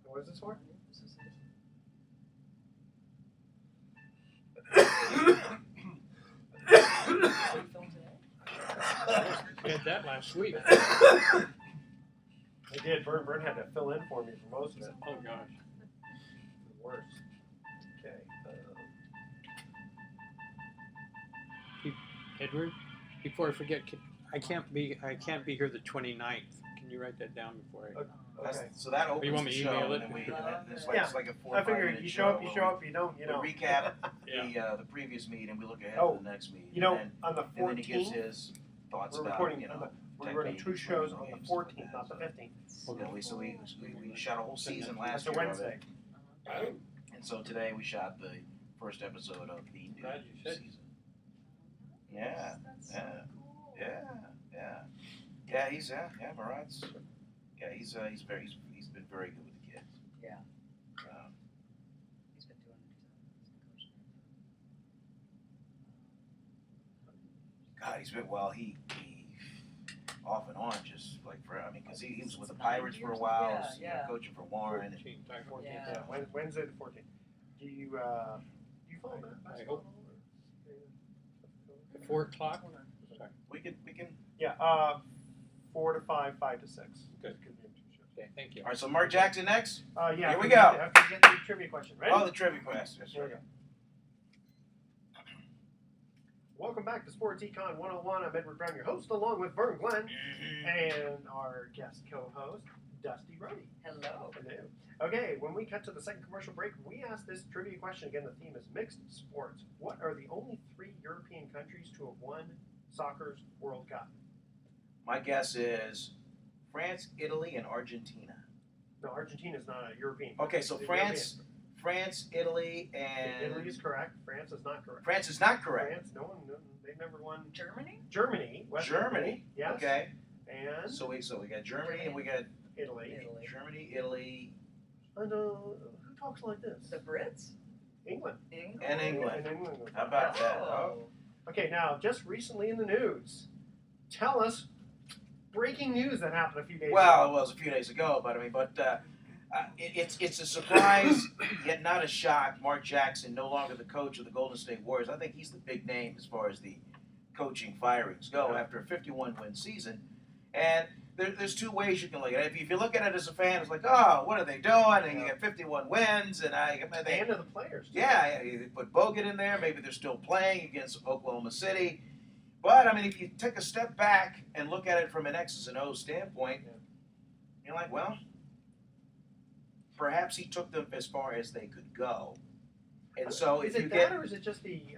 [SPEAKER 1] What is this for?
[SPEAKER 3] This is film today.
[SPEAKER 5] Had that last week.
[SPEAKER 1] I did. Vern had to fill in for me for most of it.
[SPEAKER 5] Oh gosh.
[SPEAKER 1] The worst. Okay.
[SPEAKER 5] Edward, before I forget, I can't be here the 29th. Can you write that down before I?
[SPEAKER 1] Okay.
[SPEAKER 2] So that opens
[SPEAKER 5] you want me
[SPEAKER 2] the
[SPEAKER 5] to
[SPEAKER 2] show,
[SPEAKER 5] email
[SPEAKER 2] and
[SPEAKER 5] it?
[SPEAKER 2] then it's
[SPEAKER 1] Yeah.
[SPEAKER 2] like a 4
[SPEAKER 1] I
[SPEAKER 2] or 5
[SPEAKER 1] figured
[SPEAKER 2] minute
[SPEAKER 1] you show up,
[SPEAKER 2] where
[SPEAKER 1] you don't,
[SPEAKER 2] we recap
[SPEAKER 5] Yeah.
[SPEAKER 2] the previous meeting, we look ahead
[SPEAKER 1] Oh,
[SPEAKER 2] to the next meeting.
[SPEAKER 1] on the
[SPEAKER 2] and then he gives
[SPEAKER 1] 14th,
[SPEAKER 2] his thoughts
[SPEAKER 1] we're
[SPEAKER 2] about,
[SPEAKER 1] recording we're running 2 shows on the
[SPEAKER 2] games,
[SPEAKER 1] 14th, not the 15th.
[SPEAKER 2] So we shot a whole season last
[SPEAKER 1] That's a
[SPEAKER 2] year.
[SPEAKER 1] Wednesday.
[SPEAKER 2] And so today we shot the first episode of the new
[SPEAKER 5] Glad you said.
[SPEAKER 2] season. Yeah,
[SPEAKER 3] That's
[SPEAKER 2] yeah.
[SPEAKER 3] so cool.
[SPEAKER 2] Murad's, he's been very good with the kids.
[SPEAKER 3] Yeah.
[SPEAKER 2] Um,
[SPEAKER 3] He's been doing it. He's been coaching.
[SPEAKER 2] God, he's been he off and on just like because he was with the Pirates for a while, coaching for Warren.
[SPEAKER 5] 14th,
[SPEAKER 1] 14th,
[SPEAKER 3] Yeah.
[SPEAKER 1] yeah. Wednesday the 14th. Do you follow that?
[SPEAKER 5] I hope. 4 o'clock. Sorry.
[SPEAKER 2] We can.
[SPEAKER 1] Yeah, 4 to 5, 5 to 6.
[SPEAKER 5] Good.
[SPEAKER 1] Could be in 2 shows.
[SPEAKER 5] Okay, thank you.
[SPEAKER 2] All right, so Mark Jackson next.
[SPEAKER 1] Yeah.
[SPEAKER 2] Here
[SPEAKER 1] after
[SPEAKER 2] we
[SPEAKER 1] get-
[SPEAKER 2] go.
[SPEAKER 1] After we get the trivia question. Ready?
[SPEAKER 2] Oh, the trivia quest. Yes,
[SPEAKER 1] Here we
[SPEAKER 2] sir.
[SPEAKER 1] go. Welcome back to Sports Econ 101. I'm Edward Brown, your host, along with Vern Glenn and our guest co-host, Dusty Roady.
[SPEAKER 3] Hello.
[SPEAKER 1] Hello. Okay, when we cut to the second commercial break, we asked this trivia question. Again, the theme is mixed sports. What are the only 3 European countries to have won soccer's World Cup?
[SPEAKER 2] My guess is France, Italy, and Argentina.
[SPEAKER 1] No, Argentina's not a European.
[SPEAKER 2] Okay, so
[SPEAKER 1] It's
[SPEAKER 2] France, Italy, and
[SPEAKER 1] Italy is correct. France is not correct.
[SPEAKER 2] France is not correct.
[SPEAKER 1] France, they've never won.
[SPEAKER 3] Germany?
[SPEAKER 1] Germany, West Germany, yes.
[SPEAKER 2] Okay.
[SPEAKER 1] And
[SPEAKER 2] So we got Germany and we got
[SPEAKER 1] Italy.
[SPEAKER 2] Germany, Italy,
[SPEAKER 1] And who talks like this?
[SPEAKER 3] The Brits?
[SPEAKER 1] England.
[SPEAKER 3] England?
[SPEAKER 2] and England.
[SPEAKER 1] And England.
[SPEAKER 2] How about that?
[SPEAKER 3] Oh.
[SPEAKER 1] Okay, now just recently in the news, tell us breaking news that happened a few days
[SPEAKER 2] Well,
[SPEAKER 1] ago.
[SPEAKER 2] it was a few days ago, but it's a surprise yet not a shock. Mark Jackson no longer the coach of the Golden State Warriors. I think he's the big name as far as the coaching firings go
[SPEAKER 1] Yeah.
[SPEAKER 2] after a 51-win season. And there's two ways you can look at it. If you look at it as a fan, it's like, oh, what are they doing? And you get 51 wins, and they
[SPEAKER 1] And of the players. Too.
[SPEAKER 2] yeah, you put Bogut in there. Maybe they're still playing against Oklahoma City. But, I mean, if you take a step back and look at it from an X's and O's standpoint, you're like, well, perhaps he took them as far as they could go. And so
[SPEAKER 1] is
[SPEAKER 2] if you
[SPEAKER 1] it
[SPEAKER 2] get...
[SPEAKER 1] that, or is it just the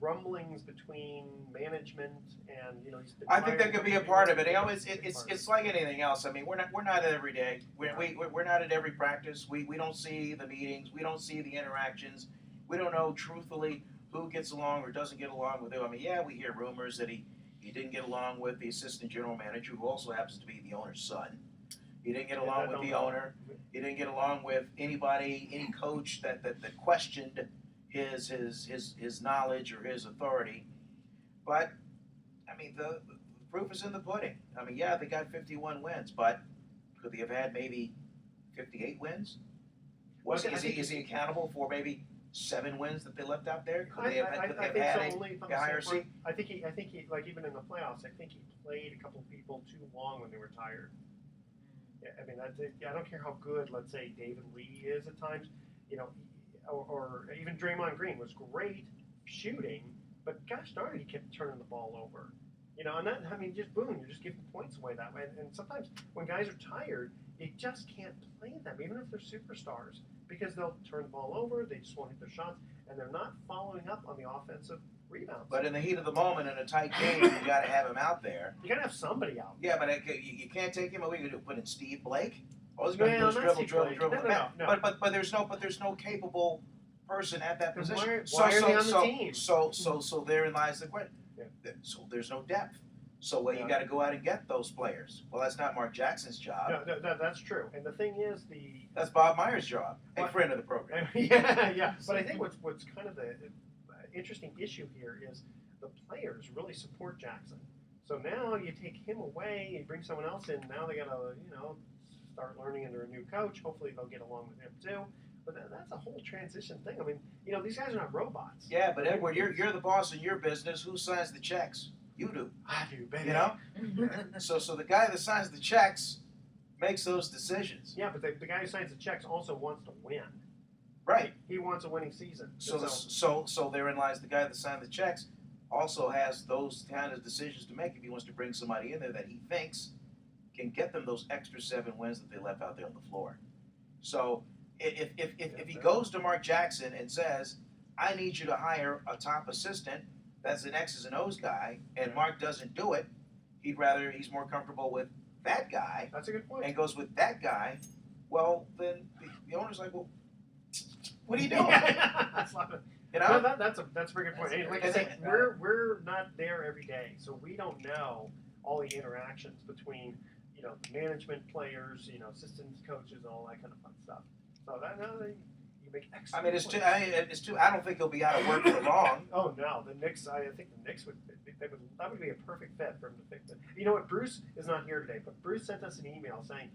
[SPEAKER 1] rumblings between management and he's been
[SPEAKER 2] I think that
[SPEAKER 1] fired
[SPEAKER 2] could be a
[SPEAKER 1] from
[SPEAKER 2] part of it.
[SPEAKER 1] the
[SPEAKER 2] It's like anything else. I mean, we're not at every day. We're not at every practice. We don't see the meetings. We don't see the interactions. We don't know truthfully who gets along or doesn't get along with who. I mean, yeah, we hear rumors that he didn't get along with the assistant general manager, who also happens to be the owner's son. He didn't get along with the owner. He didn't get along with any coach that questioned his knowledge or his authority. But I mean, the proof is in the pudding. I mean, yeah, they got 51 wins, but could they have had maybe 58 wins? Is he accountable for maybe 7 wins that they left out there? Could they have had a higher seat?
[SPEAKER 1] I think he, like even in the playoffs, I think he played a couple of people too long when they were tired. Yeah, I mean, I don't care how good, let's say, David Lee is at times, or even Draymond Green was great shooting, but gosh darn it, he kept turning the ball over. And that, I mean, just boom, you're just giving points away that way. And sometimes when guys are tired, you just can't play them, even if they're superstars, because they'll turn the ball over, they just won't hit their shots, and they're not following up on the offensive rebounds.
[SPEAKER 2] But in the heat of the moment, in a tight game, you got to have him out there.
[SPEAKER 1] You got to have somebody out.
[SPEAKER 2] Yeah, but you can't take him. What are you going to do? Put in Steve Blake? All he's going to do is dribble.
[SPEAKER 1] No.
[SPEAKER 2] But there's no capable person at that position.
[SPEAKER 1] Why are they on the team?
[SPEAKER 2] So therein lies the question.
[SPEAKER 1] Yeah.
[SPEAKER 2] So there's no depth. So you got to go out and get those players. Well, that's not Mark Jackson's job.
[SPEAKER 1] No, that's true. And the thing is,
[SPEAKER 2] that's Bob Meyer's job. A friend of the program.
[SPEAKER 1] yeah. But I think what's kind of the interesting issue here is the players really support Jackson. So now you take him away and bring someone else in. Now they got to start learning under a new coach. Hopefully they'll get along with him too. But that's a whole transition thing. I mean, these guys are not robots.
[SPEAKER 2] Yeah, but Edward, you're the boss in your business. Who signs the checks? You do.
[SPEAKER 1] I do, baby.
[SPEAKER 2] So the guy that signs the checks makes those decisions.
[SPEAKER 1] Yeah, but the guy who signs the checks also wants to win.
[SPEAKER 2] Right.
[SPEAKER 1] He wants a winning season.
[SPEAKER 2] So therein lies the guy that signed the checks also has those kind of decisions to make if he wants to bring somebody in there that he thinks can get them those extra 7 wins that they left out there on the floor. So if he goes to Mark Jackson and says, I need you to hire a top assistant that's an X's and O's guy, and Mark doesn't do it, he's more comfortable with that guy.
[SPEAKER 1] That's a good point.
[SPEAKER 2] And goes with that guy, well, then the owner's like, well, what are you doing?
[SPEAKER 1] That's a very good point.
[SPEAKER 3] That's
[SPEAKER 1] Like I said, we're not there every day, so we don't know all the interactions between the management, players, assistants, coaches, and all that kind of fun stuff. So you make excellent.
[SPEAKER 2] I mean, it's too. I don't think he'll be out of work for long.
[SPEAKER 1] Oh no, the Knicks. I think the Knicks that would be a perfect fit for him to fix it. You know what? Bruce is not here today, but Bruce sent us an email saying,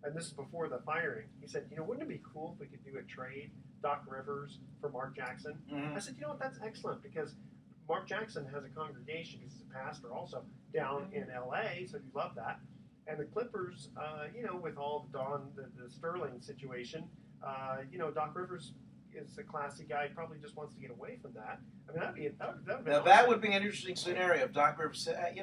[SPEAKER 1] and this is before the firing. He said, wouldn't it be cool if we could do a trade, Doc Rivers for Mark Jackson?
[SPEAKER 2] Mm-hmm.
[SPEAKER 1] I said, that's excellent because Mark Jackson has a congregation. He's a pastor also down in L.A., so you love that. And the Clippers, with all the Sterling situation, Doc Rivers is a classy guy. He probably just wants to get away from that. I mean,
[SPEAKER 2] that would be an interesting scenario if Doc Rivers said,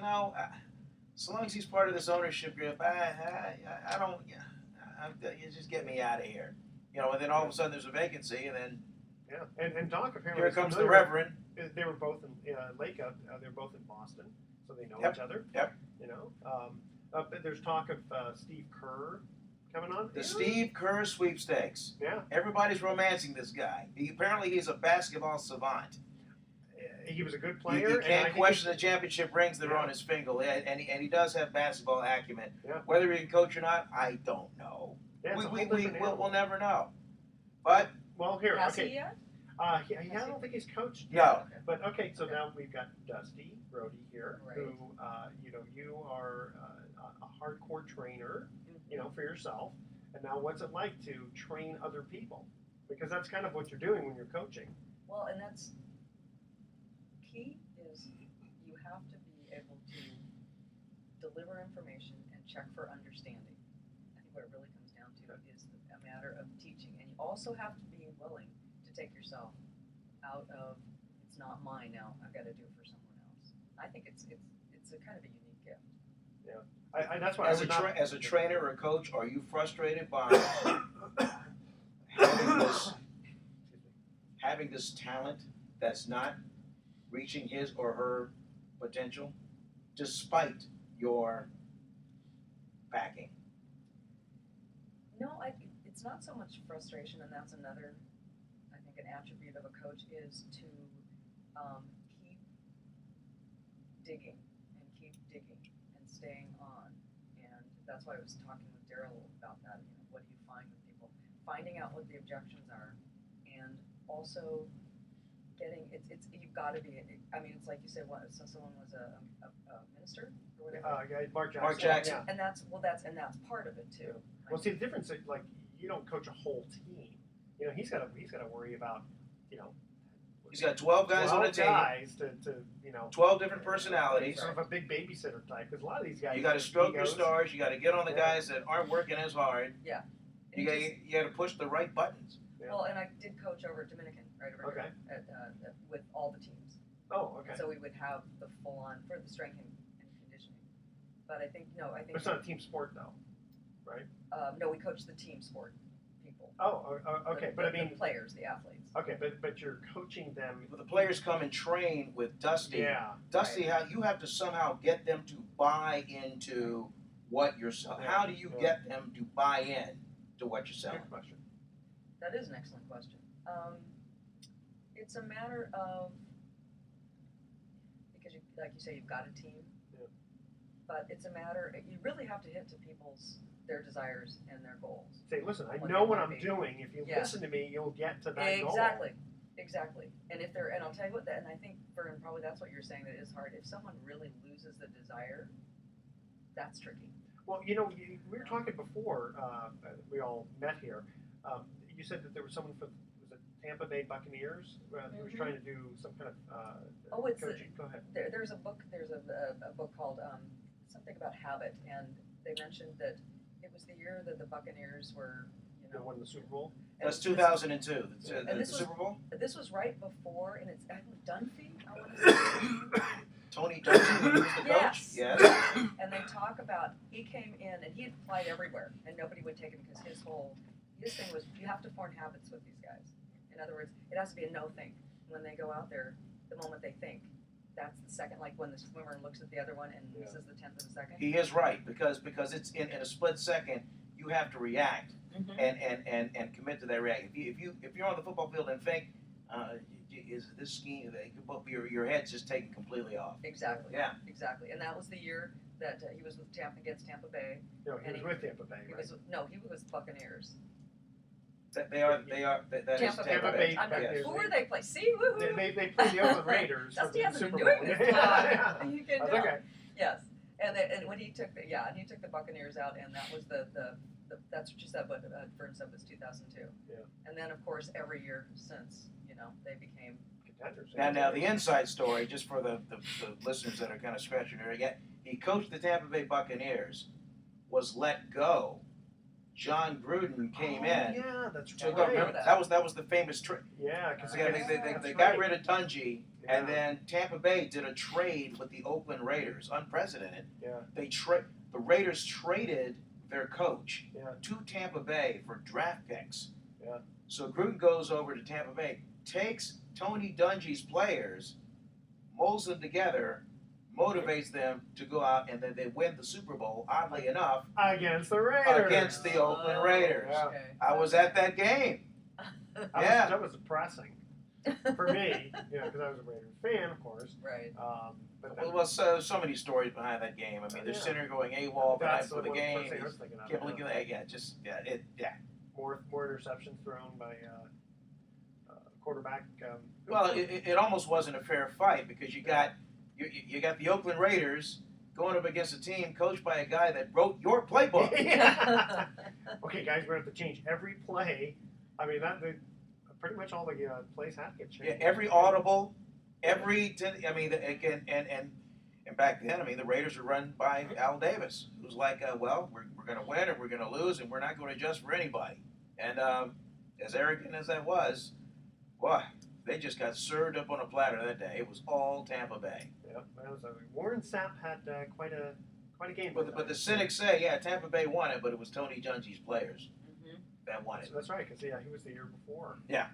[SPEAKER 2] so long as he's part of this ownership group, I don't, you just get me out of here. And then all of a sudden there's a vacancy, and then
[SPEAKER 1] and Doc apparently
[SPEAKER 2] here comes the Reverend.
[SPEAKER 1] They were both in Lakewood. They're both in Boston, so they know each other.
[SPEAKER 2] Yep.
[SPEAKER 1] There's talk of Steve Kerr coming on.
[SPEAKER 2] The Steve Kerr sweepstakes.
[SPEAKER 1] Yeah.
[SPEAKER 2] Everybody's romancing this guy. Apparently he's a basketball savant.
[SPEAKER 1] He was a good player.
[SPEAKER 2] You can't question the championship rings that are on his finger, and he does have basketball acumen.
[SPEAKER 1] Yeah.
[SPEAKER 2] Whether he can coach or not, I don't know.
[SPEAKER 1] Yeah,
[SPEAKER 2] we'll never know. But
[SPEAKER 1] here,
[SPEAKER 3] Has
[SPEAKER 1] okay.
[SPEAKER 3] he yet?
[SPEAKER 1] I don't think he's coached yet.
[SPEAKER 2] No.
[SPEAKER 1] But okay, so now we've got Dusty Roady here,
[SPEAKER 3] Right.
[SPEAKER 1] who you are a hardcore trainer, for yourself. And now, what's it like to train other people? Because that's kind of what you're doing when you're coaching.
[SPEAKER 3] Well, and that's key is you have deliver information and check for understanding. I think what it really comes down to is a matter of teaching, and you also have to be willing to take yourself out of it's not mine now. I've got to do it for someone else. I think it's a kind of a unique gift.
[SPEAKER 1] That's why
[SPEAKER 2] As a trainer or coach, are you frustrated by having this talent that's not reaching his or her potential, despite your backing?
[SPEAKER 3] No, it's not so much frustration, and that's another, I think, an attribute of a coach is to keep digging and staying on. And that's why I was talking with Daryl about that. What do you find with people? Finding out what the objections are, and also getting it's you've got to be. I mean, it's like you said. So someone was a minister or whatever.
[SPEAKER 1] Mark Jackson.
[SPEAKER 3] And that's part of it too.
[SPEAKER 1] Well, see, the difference is like you don't coach a whole team. He's got to worry about
[SPEAKER 2] He's got 12 guys on a team. 12 different personalities.
[SPEAKER 1] Sort of a big babysitter type, because a lot of these guys.
[SPEAKER 2] You got to stroke your stars. You got to get on the guys that aren't working as hard.
[SPEAKER 3] Yeah.
[SPEAKER 2] You got to push the right buttons.
[SPEAKER 1] Yeah.
[SPEAKER 3] Well, and I did coach over at Dominican, right over here, with all the teams.
[SPEAKER 1] Oh, okay.
[SPEAKER 3] So we would have the full-on for the strength and conditioning. But I think
[SPEAKER 1] it's not a team sport though, right?
[SPEAKER 3] No, we coach the team sport people.
[SPEAKER 1] Oh, okay. But I mean,
[SPEAKER 3] the players, the athletes.
[SPEAKER 1] Okay, but you're coaching them.
[SPEAKER 2] The players come and train with Dusty.
[SPEAKER 1] Yeah.
[SPEAKER 2] Dusty, how you have to somehow get them to buy into what you're selling. How do you get them to buy in to what you're selling?
[SPEAKER 1] Good question.
[SPEAKER 3] That is an excellent question. It's a matter of, because like you say, you've got a team.
[SPEAKER 1] Yeah.
[SPEAKER 3] But it's a matter, you really have to hit to their desires and their goals.
[SPEAKER 1] Say, listen, I know what I'm doing. If you listen to me, you'll get to that goal.
[SPEAKER 3] Exactly. And and I'll tell you what, and I think, Vern, probably that's what you're saying, that is hard. If someone really loses the desire, that's tricky.
[SPEAKER 1] Well, we were talking before we all met here. You said that there was someone from Tampa Bay Buccaneers who was trying to do some kind of coaching. Go ahead.
[SPEAKER 3] There's a book called something about habit, and they mentioned that it was the year that the Buccaneers were,
[SPEAKER 1] won the Super Bowl.
[SPEAKER 2] That's 2002. The Super Bowl.
[SPEAKER 3] This was right before, and it's Dunphy. I want to say.
[SPEAKER 2] Tony Dungy, who was the coach. Yes.
[SPEAKER 3] And they talk about he came in and he had applied everywhere, and nobody would take him because his thing was you have to form habits with these guys. In other words, it has to be a no think. When they go out there, the moment they think, that's the second. Like when the swimmer looks at the other one and this is the 10th of a second.
[SPEAKER 2] He is right because it's in a split second. You have to react and commit to that react. If you're on the football field and think, is this scheme? Your head's just taken completely off.
[SPEAKER 3] Exactly.
[SPEAKER 2] Yeah.
[SPEAKER 3] Exactly. And that was the year that he was with against Tampa Bay.
[SPEAKER 1] No, he was with Tampa Bay. Right?
[SPEAKER 3] He was Buccaneers.
[SPEAKER 2] That is
[SPEAKER 3] Tampa Bay. Who were they play? See, woohoo!
[SPEAKER 1] They played the Oakland Raiders.
[SPEAKER 3] Dusty hasn't
[SPEAKER 1] Super
[SPEAKER 3] been
[SPEAKER 1] Bowl.
[SPEAKER 3] doing this long. You can tell.
[SPEAKER 1] Okay.
[SPEAKER 3] Yes, and when he took the Buccaneers out, and that was the that's what you said. What Vern said was 2002. Yeah. And then of course every year since, they became
[SPEAKER 1] contenders.
[SPEAKER 2] Now the inside story, just for the listeners that are kind of scratching their head, he coached the Tampa Bay Buccaneers, was let go. John Gruden came in.
[SPEAKER 1] Yeah, that's
[SPEAKER 2] right.
[SPEAKER 1] Remember
[SPEAKER 2] that was the famous trade.
[SPEAKER 1] Yeah, because
[SPEAKER 2] they got rid of Dungy, and then Tampa Bay did a trade with the Oakland Raiders, unprecedented.
[SPEAKER 1] Yeah.
[SPEAKER 2] The Raiders traded their coach to Tampa Bay for draft picks.
[SPEAKER 1] Yeah.
[SPEAKER 2] So Gruden goes over to Tampa Bay, takes Tony Dungy's players, molds them together, motivates them to go out, and then they win the Super Bowl, oddly enough,
[SPEAKER 1] against the Raiders.
[SPEAKER 2] Against the Oakland Raiders.
[SPEAKER 1] Yeah.
[SPEAKER 3] Okay.
[SPEAKER 2] I was at that game.
[SPEAKER 1] That was depressing for me, because I was a Raiders fan, of course.
[SPEAKER 3] Right.
[SPEAKER 2] So many stories behind that game. I mean, they're sitting there going AWOL for the game. Can't believe that.
[SPEAKER 1] More interceptions thrown by quarterback.
[SPEAKER 2] It almost wasn't a fair fight because you got the Oakland Raiders going up against a team coached by a guy that wrote your playbook.
[SPEAKER 1] Okay, guys, we're going to have to change every play. I mean, pretty much all the plays have to get changed.
[SPEAKER 2] Yeah, every audible, and And back then, I mean, the Raiders were run by Al Davis, who's like, well, we're going to win or we're going to lose, and we're not going to adjust for anybody. And as arrogant as that was, boy, they just got served up on a platter that day. It was all Tampa Bay.
[SPEAKER 1] Yep, Warren Sapp had quite a game.
[SPEAKER 2] But the cynics say, yeah, Tampa Bay won it, but it was Tony Dungy's players that won it.
[SPEAKER 1] So that's right, because he was the year before.
[SPEAKER 2] Yeah.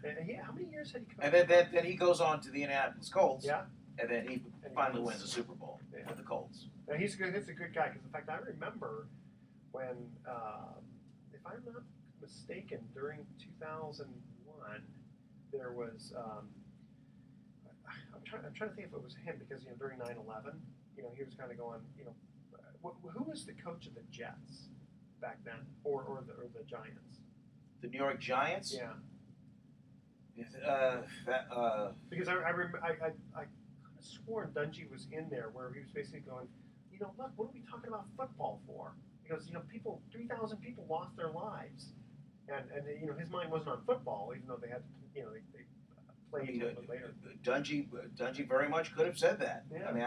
[SPEAKER 1] How many years had he coached?
[SPEAKER 2] And then he goes on to the Indianapolis Colts.
[SPEAKER 1] Yeah.
[SPEAKER 2] And then he finally wins the Super Bowl with the Colts.
[SPEAKER 1] Now he's a good guy, because in fact I remember when, if I'm not mistaken, during 2001, there was. I'm trying to think if it was him, because during 9/11, he was kind of going, who was the coach of the Jets back then, or the Giants?
[SPEAKER 2] The New York Giants.
[SPEAKER 1] Yeah.
[SPEAKER 2] Because
[SPEAKER 1] I remember I could have sworn Dungy was in there, where he was basically going, look, what are we talking about football for? Because 3,000 people lost their lives, and his mind wasn't on football, even though they had they played a little bit later.
[SPEAKER 2] Dungy very much could have said that.
[SPEAKER 1] Yeah.
[SPEAKER 2] I mean,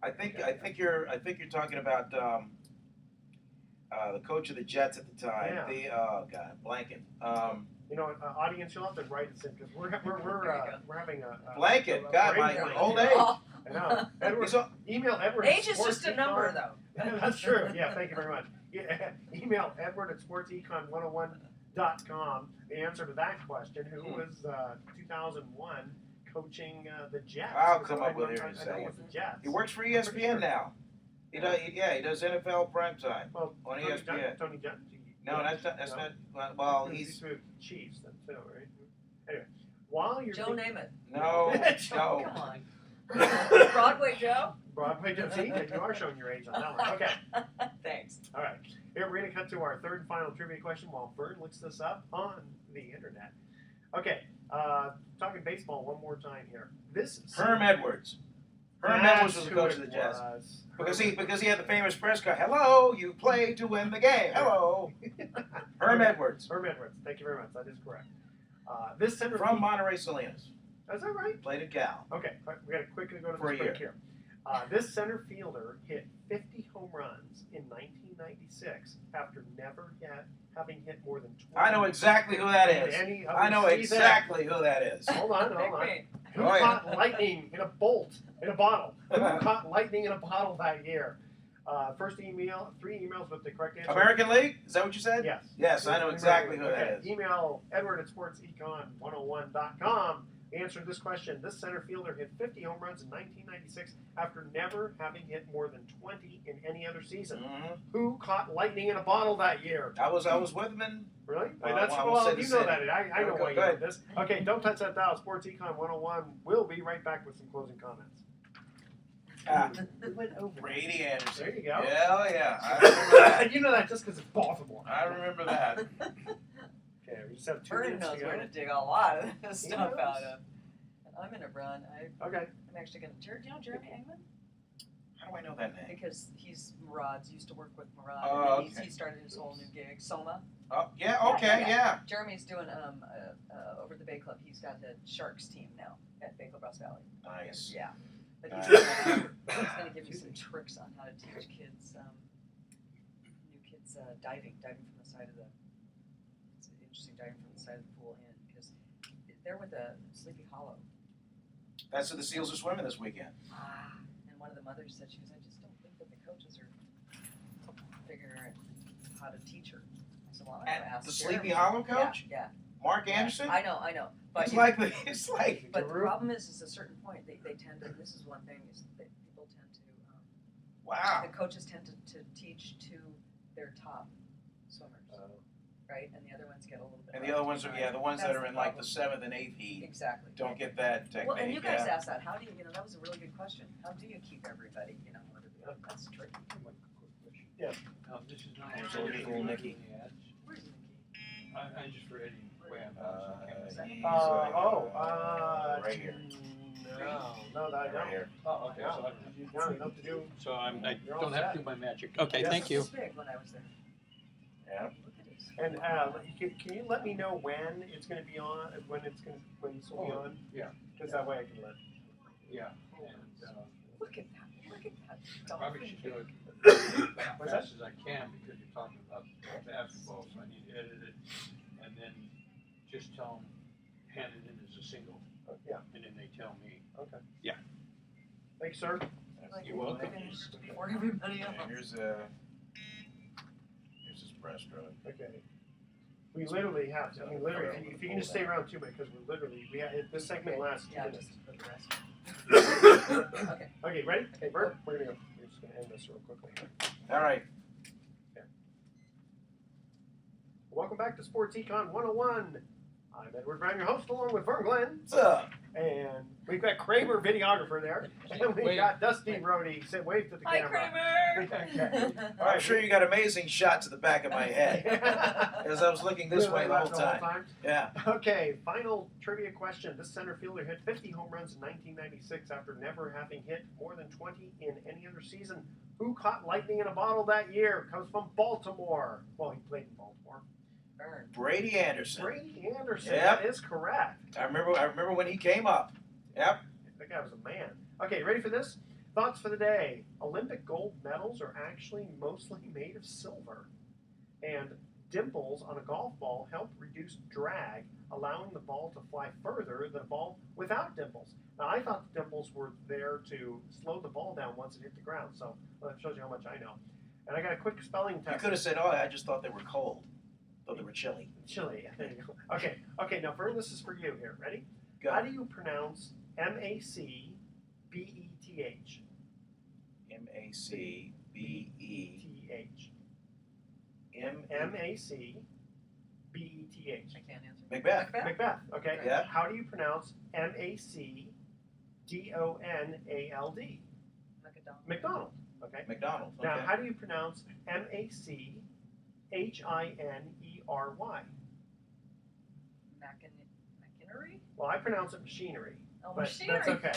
[SPEAKER 2] I think you're talking about the coach of the Jets at the time.
[SPEAKER 1] Yeah.
[SPEAKER 2] Blanket.
[SPEAKER 1] Audience, you'll have to write us in, because we're having a
[SPEAKER 2] Blanket.
[SPEAKER 1] a
[SPEAKER 2] God,
[SPEAKER 1] brain
[SPEAKER 2] my
[SPEAKER 1] blank
[SPEAKER 2] old
[SPEAKER 1] here.
[SPEAKER 2] age.
[SPEAKER 3] Oh,
[SPEAKER 1] I know. Edward, email Edward.
[SPEAKER 3] age is just a number, though.
[SPEAKER 1] That's true. Yeah, thank you very much. Yeah, email Edward at sportsecon101.com. The answer to that question: who was 2001 coaching the Jets?
[SPEAKER 2] I'll come up with it in a
[SPEAKER 1] I know
[SPEAKER 2] second.
[SPEAKER 1] it's the Jets.
[SPEAKER 2] He works for ESPN now. He does NFL primetime
[SPEAKER 1] Well,
[SPEAKER 2] on
[SPEAKER 1] Tony
[SPEAKER 2] ESPN.
[SPEAKER 1] Tony Dungy.
[SPEAKER 2] No, that's not. Well, he's
[SPEAKER 1] with Chiefs then too, right? Anyway, while you're
[SPEAKER 3] Joe Namath.
[SPEAKER 2] no.
[SPEAKER 3] Come on. Broadway Joe?
[SPEAKER 1] Broadway Joe, see, you are showing your age on that one. Okay.
[SPEAKER 3] Thanks.
[SPEAKER 1] All right. Here we're going to cut to our third and final trivia question while Vern looks this up on the internet. Okay. Talking baseball one more time here.
[SPEAKER 2] Herm Edwards. Herm Edwards was the coach of the Jets. Because he had the famous press car. Hello, you play to win the game. Hello. Herm Edwards.
[SPEAKER 1] Herm Edwards. Thank you very much. That is correct. This center
[SPEAKER 2] From Monterey Salinas.
[SPEAKER 1] Is that right?
[SPEAKER 2] Played at Cal.
[SPEAKER 1] Okay. We got to quickly go to
[SPEAKER 2] For a
[SPEAKER 1] this break
[SPEAKER 2] year.
[SPEAKER 1] here. This center fielder hit 50 home runs in 1996 after never having hit more than 20.
[SPEAKER 2] I know exactly who that is.
[SPEAKER 1] Any other
[SPEAKER 2] I know
[SPEAKER 1] season.
[SPEAKER 2] exactly who that is.
[SPEAKER 1] Hold on.
[SPEAKER 3] Pick me.
[SPEAKER 1] Who
[SPEAKER 2] Oh, yeah.
[SPEAKER 1] caught lightning in a bottle? Who caught lightning in a bottle that year? First three emails with the correct answer.
[SPEAKER 2] American League? Is that what you said?
[SPEAKER 1] Yes.
[SPEAKER 2] Yes, I know exactly who that
[SPEAKER 1] Okay.
[SPEAKER 2] is.
[SPEAKER 1] Email Edward at sportsecon101.com. Answer this question. This center fielder hit 50 home runs in 1996 after never having hit more than 20 in any other season.
[SPEAKER 2] Mm-hmm.
[SPEAKER 1] Who caught lightning in a bottle that year?
[SPEAKER 2] I was with him in.
[SPEAKER 1] Really?
[SPEAKER 2] Well,
[SPEAKER 1] That's
[SPEAKER 2] I almost said
[SPEAKER 1] you
[SPEAKER 2] the
[SPEAKER 1] know
[SPEAKER 2] city.
[SPEAKER 1] that. I know
[SPEAKER 2] Okay,
[SPEAKER 1] why you
[SPEAKER 2] go
[SPEAKER 1] know
[SPEAKER 2] ahead.
[SPEAKER 1] this. Okay, don't touch that dial. Sports Econ 101. We'll be right back with some closing comments.
[SPEAKER 3] It went over.
[SPEAKER 2] Brady Anderson.
[SPEAKER 1] There you go.
[SPEAKER 2] Hell yeah. I remember that.
[SPEAKER 1] You know that just because it's Baltimore.
[SPEAKER 2] I remember that.
[SPEAKER 1] Okay, we just have 2
[SPEAKER 3] Vernon
[SPEAKER 1] minutes
[SPEAKER 3] knows
[SPEAKER 1] to go.
[SPEAKER 3] where to dig a lot of this
[SPEAKER 1] He
[SPEAKER 3] stuff
[SPEAKER 1] knows.
[SPEAKER 3] out of. And I'm in a run.
[SPEAKER 1] Okay.
[SPEAKER 3] I'm actually going to. Do you know Jeremy Engman?
[SPEAKER 2] How do I know that name?
[SPEAKER 3] Because he's Murad's, used to work with Murad.
[SPEAKER 2] Oh,
[SPEAKER 3] and then
[SPEAKER 2] okay.
[SPEAKER 3] he started his whole new gig, Soma.
[SPEAKER 2] Oh, yeah, okay, yeah.
[SPEAKER 3] Jeremy's doing over at the Bay Club. He's got the Sharks team now at Bay Club Ross Valley.
[SPEAKER 2] Nice.
[SPEAKER 3] Yeah. But
[SPEAKER 2] Nice.
[SPEAKER 3] he's going to give you some tricks on how to teach kids, new kids diving from the side of the. It's interesting diving from the side of the pool in, because they're with a Sleepy Hollow.
[SPEAKER 2] That's who the Seals are swimming this weekend.
[SPEAKER 3] And one of the mothers said, I just don't think that the coaches are figuring out how to teach her. I said, well, I'm going to
[SPEAKER 2] And
[SPEAKER 3] ask
[SPEAKER 2] the
[SPEAKER 3] Jeremy.
[SPEAKER 2] Sleepy Hollow coach?
[SPEAKER 3] Yeah.
[SPEAKER 2] Mark Anderson?
[SPEAKER 3] I know. But
[SPEAKER 2] It's
[SPEAKER 3] you-
[SPEAKER 2] like
[SPEAKER 3] But the problem is at a certain point, they tend to, this is one thing, is that people tend to,
[SPEAKER 2] wow.
[SPEAKER 3] the coaches tend to teach to their top swimmers, right? And the other ones get a little bit.
[SPEAKER 2] And the other ones are, the ones that
[SPEAKER 3] That's
[SPEAKER 2] are in
[SPEAKER 3] the
[SPEAKER 2] like the
[SPEAKER 3] problem.
[SPEAKER 2] 7th and 8th heat
[SPEAKER 3] Exactly.
[SPEAKER 2] don't get that technique.
[SPEAKER 3] Well, and you guys
[SPEAKER 2] yeah.
[SPEAKER 3] asked that. How do you, that was a really good question. How do you keep everybody, that's tricky.
[SPEAKER 5] This is not
[SPEAKER 2] There's a little Nicky.
[SPEAKER 3] Where's Nikki?
[SPEAKER 5] I'm just ready. Way up.
[SPEAKER 2] Right here.
[SPEAKER 1] No, I
[SPEAKER 2] Right
[SPEAKER 1] don't.
[SPEAKER 2] here.
[SPEAKER 5] Oh, okay.
[SPEAKER 1] No, you don't have to do.
[SPEAKER 5] So I
[SPEAKER 1] You're all
[SPEAKER 5] don't have
[SPEAKER 1] set.
[SPEAKER 5] to do my magic. Okay,
[SPEAKER 1] Yes.
[SPEAKER 5] thank you.
[SPEAKER 3] This was big when I was there.
[SPEAKER 2] Yeah.
[SPEAKER 3] Look at this.
[SPEAKER 1] And can you let me know when it's going to be on? When this will be on?
[SPEAKER 5] yeah.
[SPEAKER 1] Because that way I can let.
[SPEAKER 5] Yeah. And
[SPEAKER 3] Look at that. Look at that.
[SPEAKER 5] I probably
[SPEAKER 3] Dolphin.
[SPEAKER 5] should do it as
[SPEAKER 1] What's
[SPEAKER 5] fast as I can because you're talking about basketball, so I need to edit it and then just tell them, hand it in as a single,
[SPEAKER 1] Yeah.
[SPEAKER 5] and then they tell me.
[SPEAKER 1] Okay.
[SPEAKER 5] Yeah.
[SPEAKER 1] Thanks, sir.
[SPEAKER 3] Like,
[SPEAKER 5] You're welcome.
[SPEAKER 3] finished before everybody else.
[SPEAKER 2] Here's his breaststroke.
[SPEAKER 1] Okay. We literally have to. I mean, literally, if you can just stay around 2 minutes, because we have this segment lasts 2
[SPEAKER 3] Yeah,
[SPEAKER 1] minutes.
[SPEAKER 3] just for the rest. Okay.
[SPEAKER 1] Okay, ready? Okay, Bert, we're gonna go. We're just gonna end this real quickly.
[SPEAKER 2] All right.
[SPEAKER 1] Welcome back to Sports Econ 101. I'm Edward Brown, your host, along with Vern Glenn.
[SPEAKER 2] What's up?
[SPEAKER 1] And we've got Kramer, videographer there. And we've got Dusty Roady. Say wave to the
[SPEAKER 3] Hi,
[SPEAKER 1] camera.
[SPEAKER 3] Kramer.
[SPEAKER 2] I'm sure you got amazing shots of the back of my head as I was looking this way the whole time. Yeah.
[SPEAKER 1] Okay, final trivia question. This center fielder hit 50 home runs in 1996 after never having hit more than 20 in any other season. Who caught lightning in a bottle that year? Comes from Baltimore. Well, he played in Baltimore.
[SPEAKER 2] Brady Anderson.
[SPEAKER 1] Brady Anderson.
[SPEAKER 2] Yep.
[SPEAKER 1] That is correct.
[SPEAKER 2] I remember when he came up. Yep.
[SPEAKER 1] That guy was a man. Okay, ready for this? Thoughts for the day. Olympic gold medals are actually mostly made of silver. And dimples on a golf ball help reduce drag, allowing the ball to fly further than a ball without dimples. Now, I thought the dimples were there to slow the ball down once it hit the ground, so that shows you how much I know. And I got a quick spelling
[SPEAKER 2] You
[SPEAKER 1] test.
[SPEAKER 2] could have said, "Oh, I just thought they were cold. Thought they were chilly."
[SPEAKER 1] Chili. There you go. Okay, now, Vern, this is for you here. Ready?
[SPEAKER 2] Go.
[SPEAKER 1] How do you pronounce MACBETH?
[SPEAKER 2] MACBETH.
[SPEAKER 1] MACBETH.
[SPEAKER 3] I can't answer.
[SPEAKER 2] Macbeth.
[SPEAKER 1] Macbeth. Okay.
[SPEAKER 2] Yeah.
[SPEAKER 1] How do you pronounce MACDONALD? McDonald. Okay.
[SPEAKER 2] McDonald.
[SPEAKER 1] Now,
[SPEAKER 2] Okay.
[SPEAKER 1] how do you pronounce MACHINERY?
[SPEAKER 3] McInerney?
[SPEAKER 1] Well, I pronounce it machinery,
[SPEAKER 3] Oh,
[SPEAKER 1] but
[SPEAKER 3] machinery.
[SPEAKER 1] that's okay.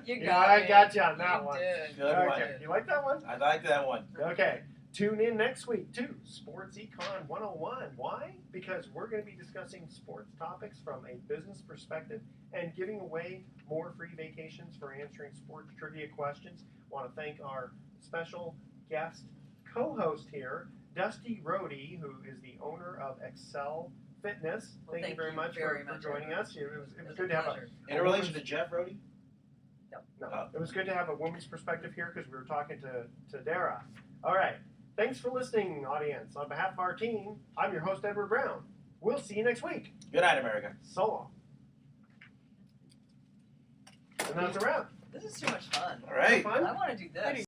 [SPEAKER 3] You
[SPEAKER 1] Yeah,
[SPEAKER 3] got
[SPEAKER 1] I
[SPEAKER 3] it.
[SPEAKER 1] got you on that
[SPEAKER 3] You
[SPEAKER 1] one.
[SPEAKER 3] did.
[SPEAKER 2] Good
[SPEAKER 3] You
[SPEAKER 2] one.
[SPEAKER 1] Okay.
[SPEAKER 3] did.
[SPEAKER 1] You like that one?
[SPEAKER 2] I like that one.
[SPEAKER 1] Okay. Tune in next week to Sports Econ 101. Why? Because we're going to be discussing sports topics from a business perspective and giving away more free vacations for answering sports trivia questions. I want to thank our special guest co-host here, Dusty Roady, who is the owner of Excel Fitness.
[SPEAKER 3] Well,
[SPEAKER 1] thank you very much for joining us. It was good to have a
[SPEAKER 2] In relation to Jeff Roady?
[SPEAKER 1] No, it was good to have a woman's perspective here because we were talking to Dara. All right. Thanks for listening, audience. On behalf of our team, I'm your host, Edward Brown. We'll see you next week.
[SPEAKER 2] Good night, America.
[SPEAKER 1] So long. And that's a wrap.
[SPEAKER 3] This is too much fun.
[SPEAKER 2] All right.
[SPEAKER 1] Fun?
[SPEAKER 3] I want to do this.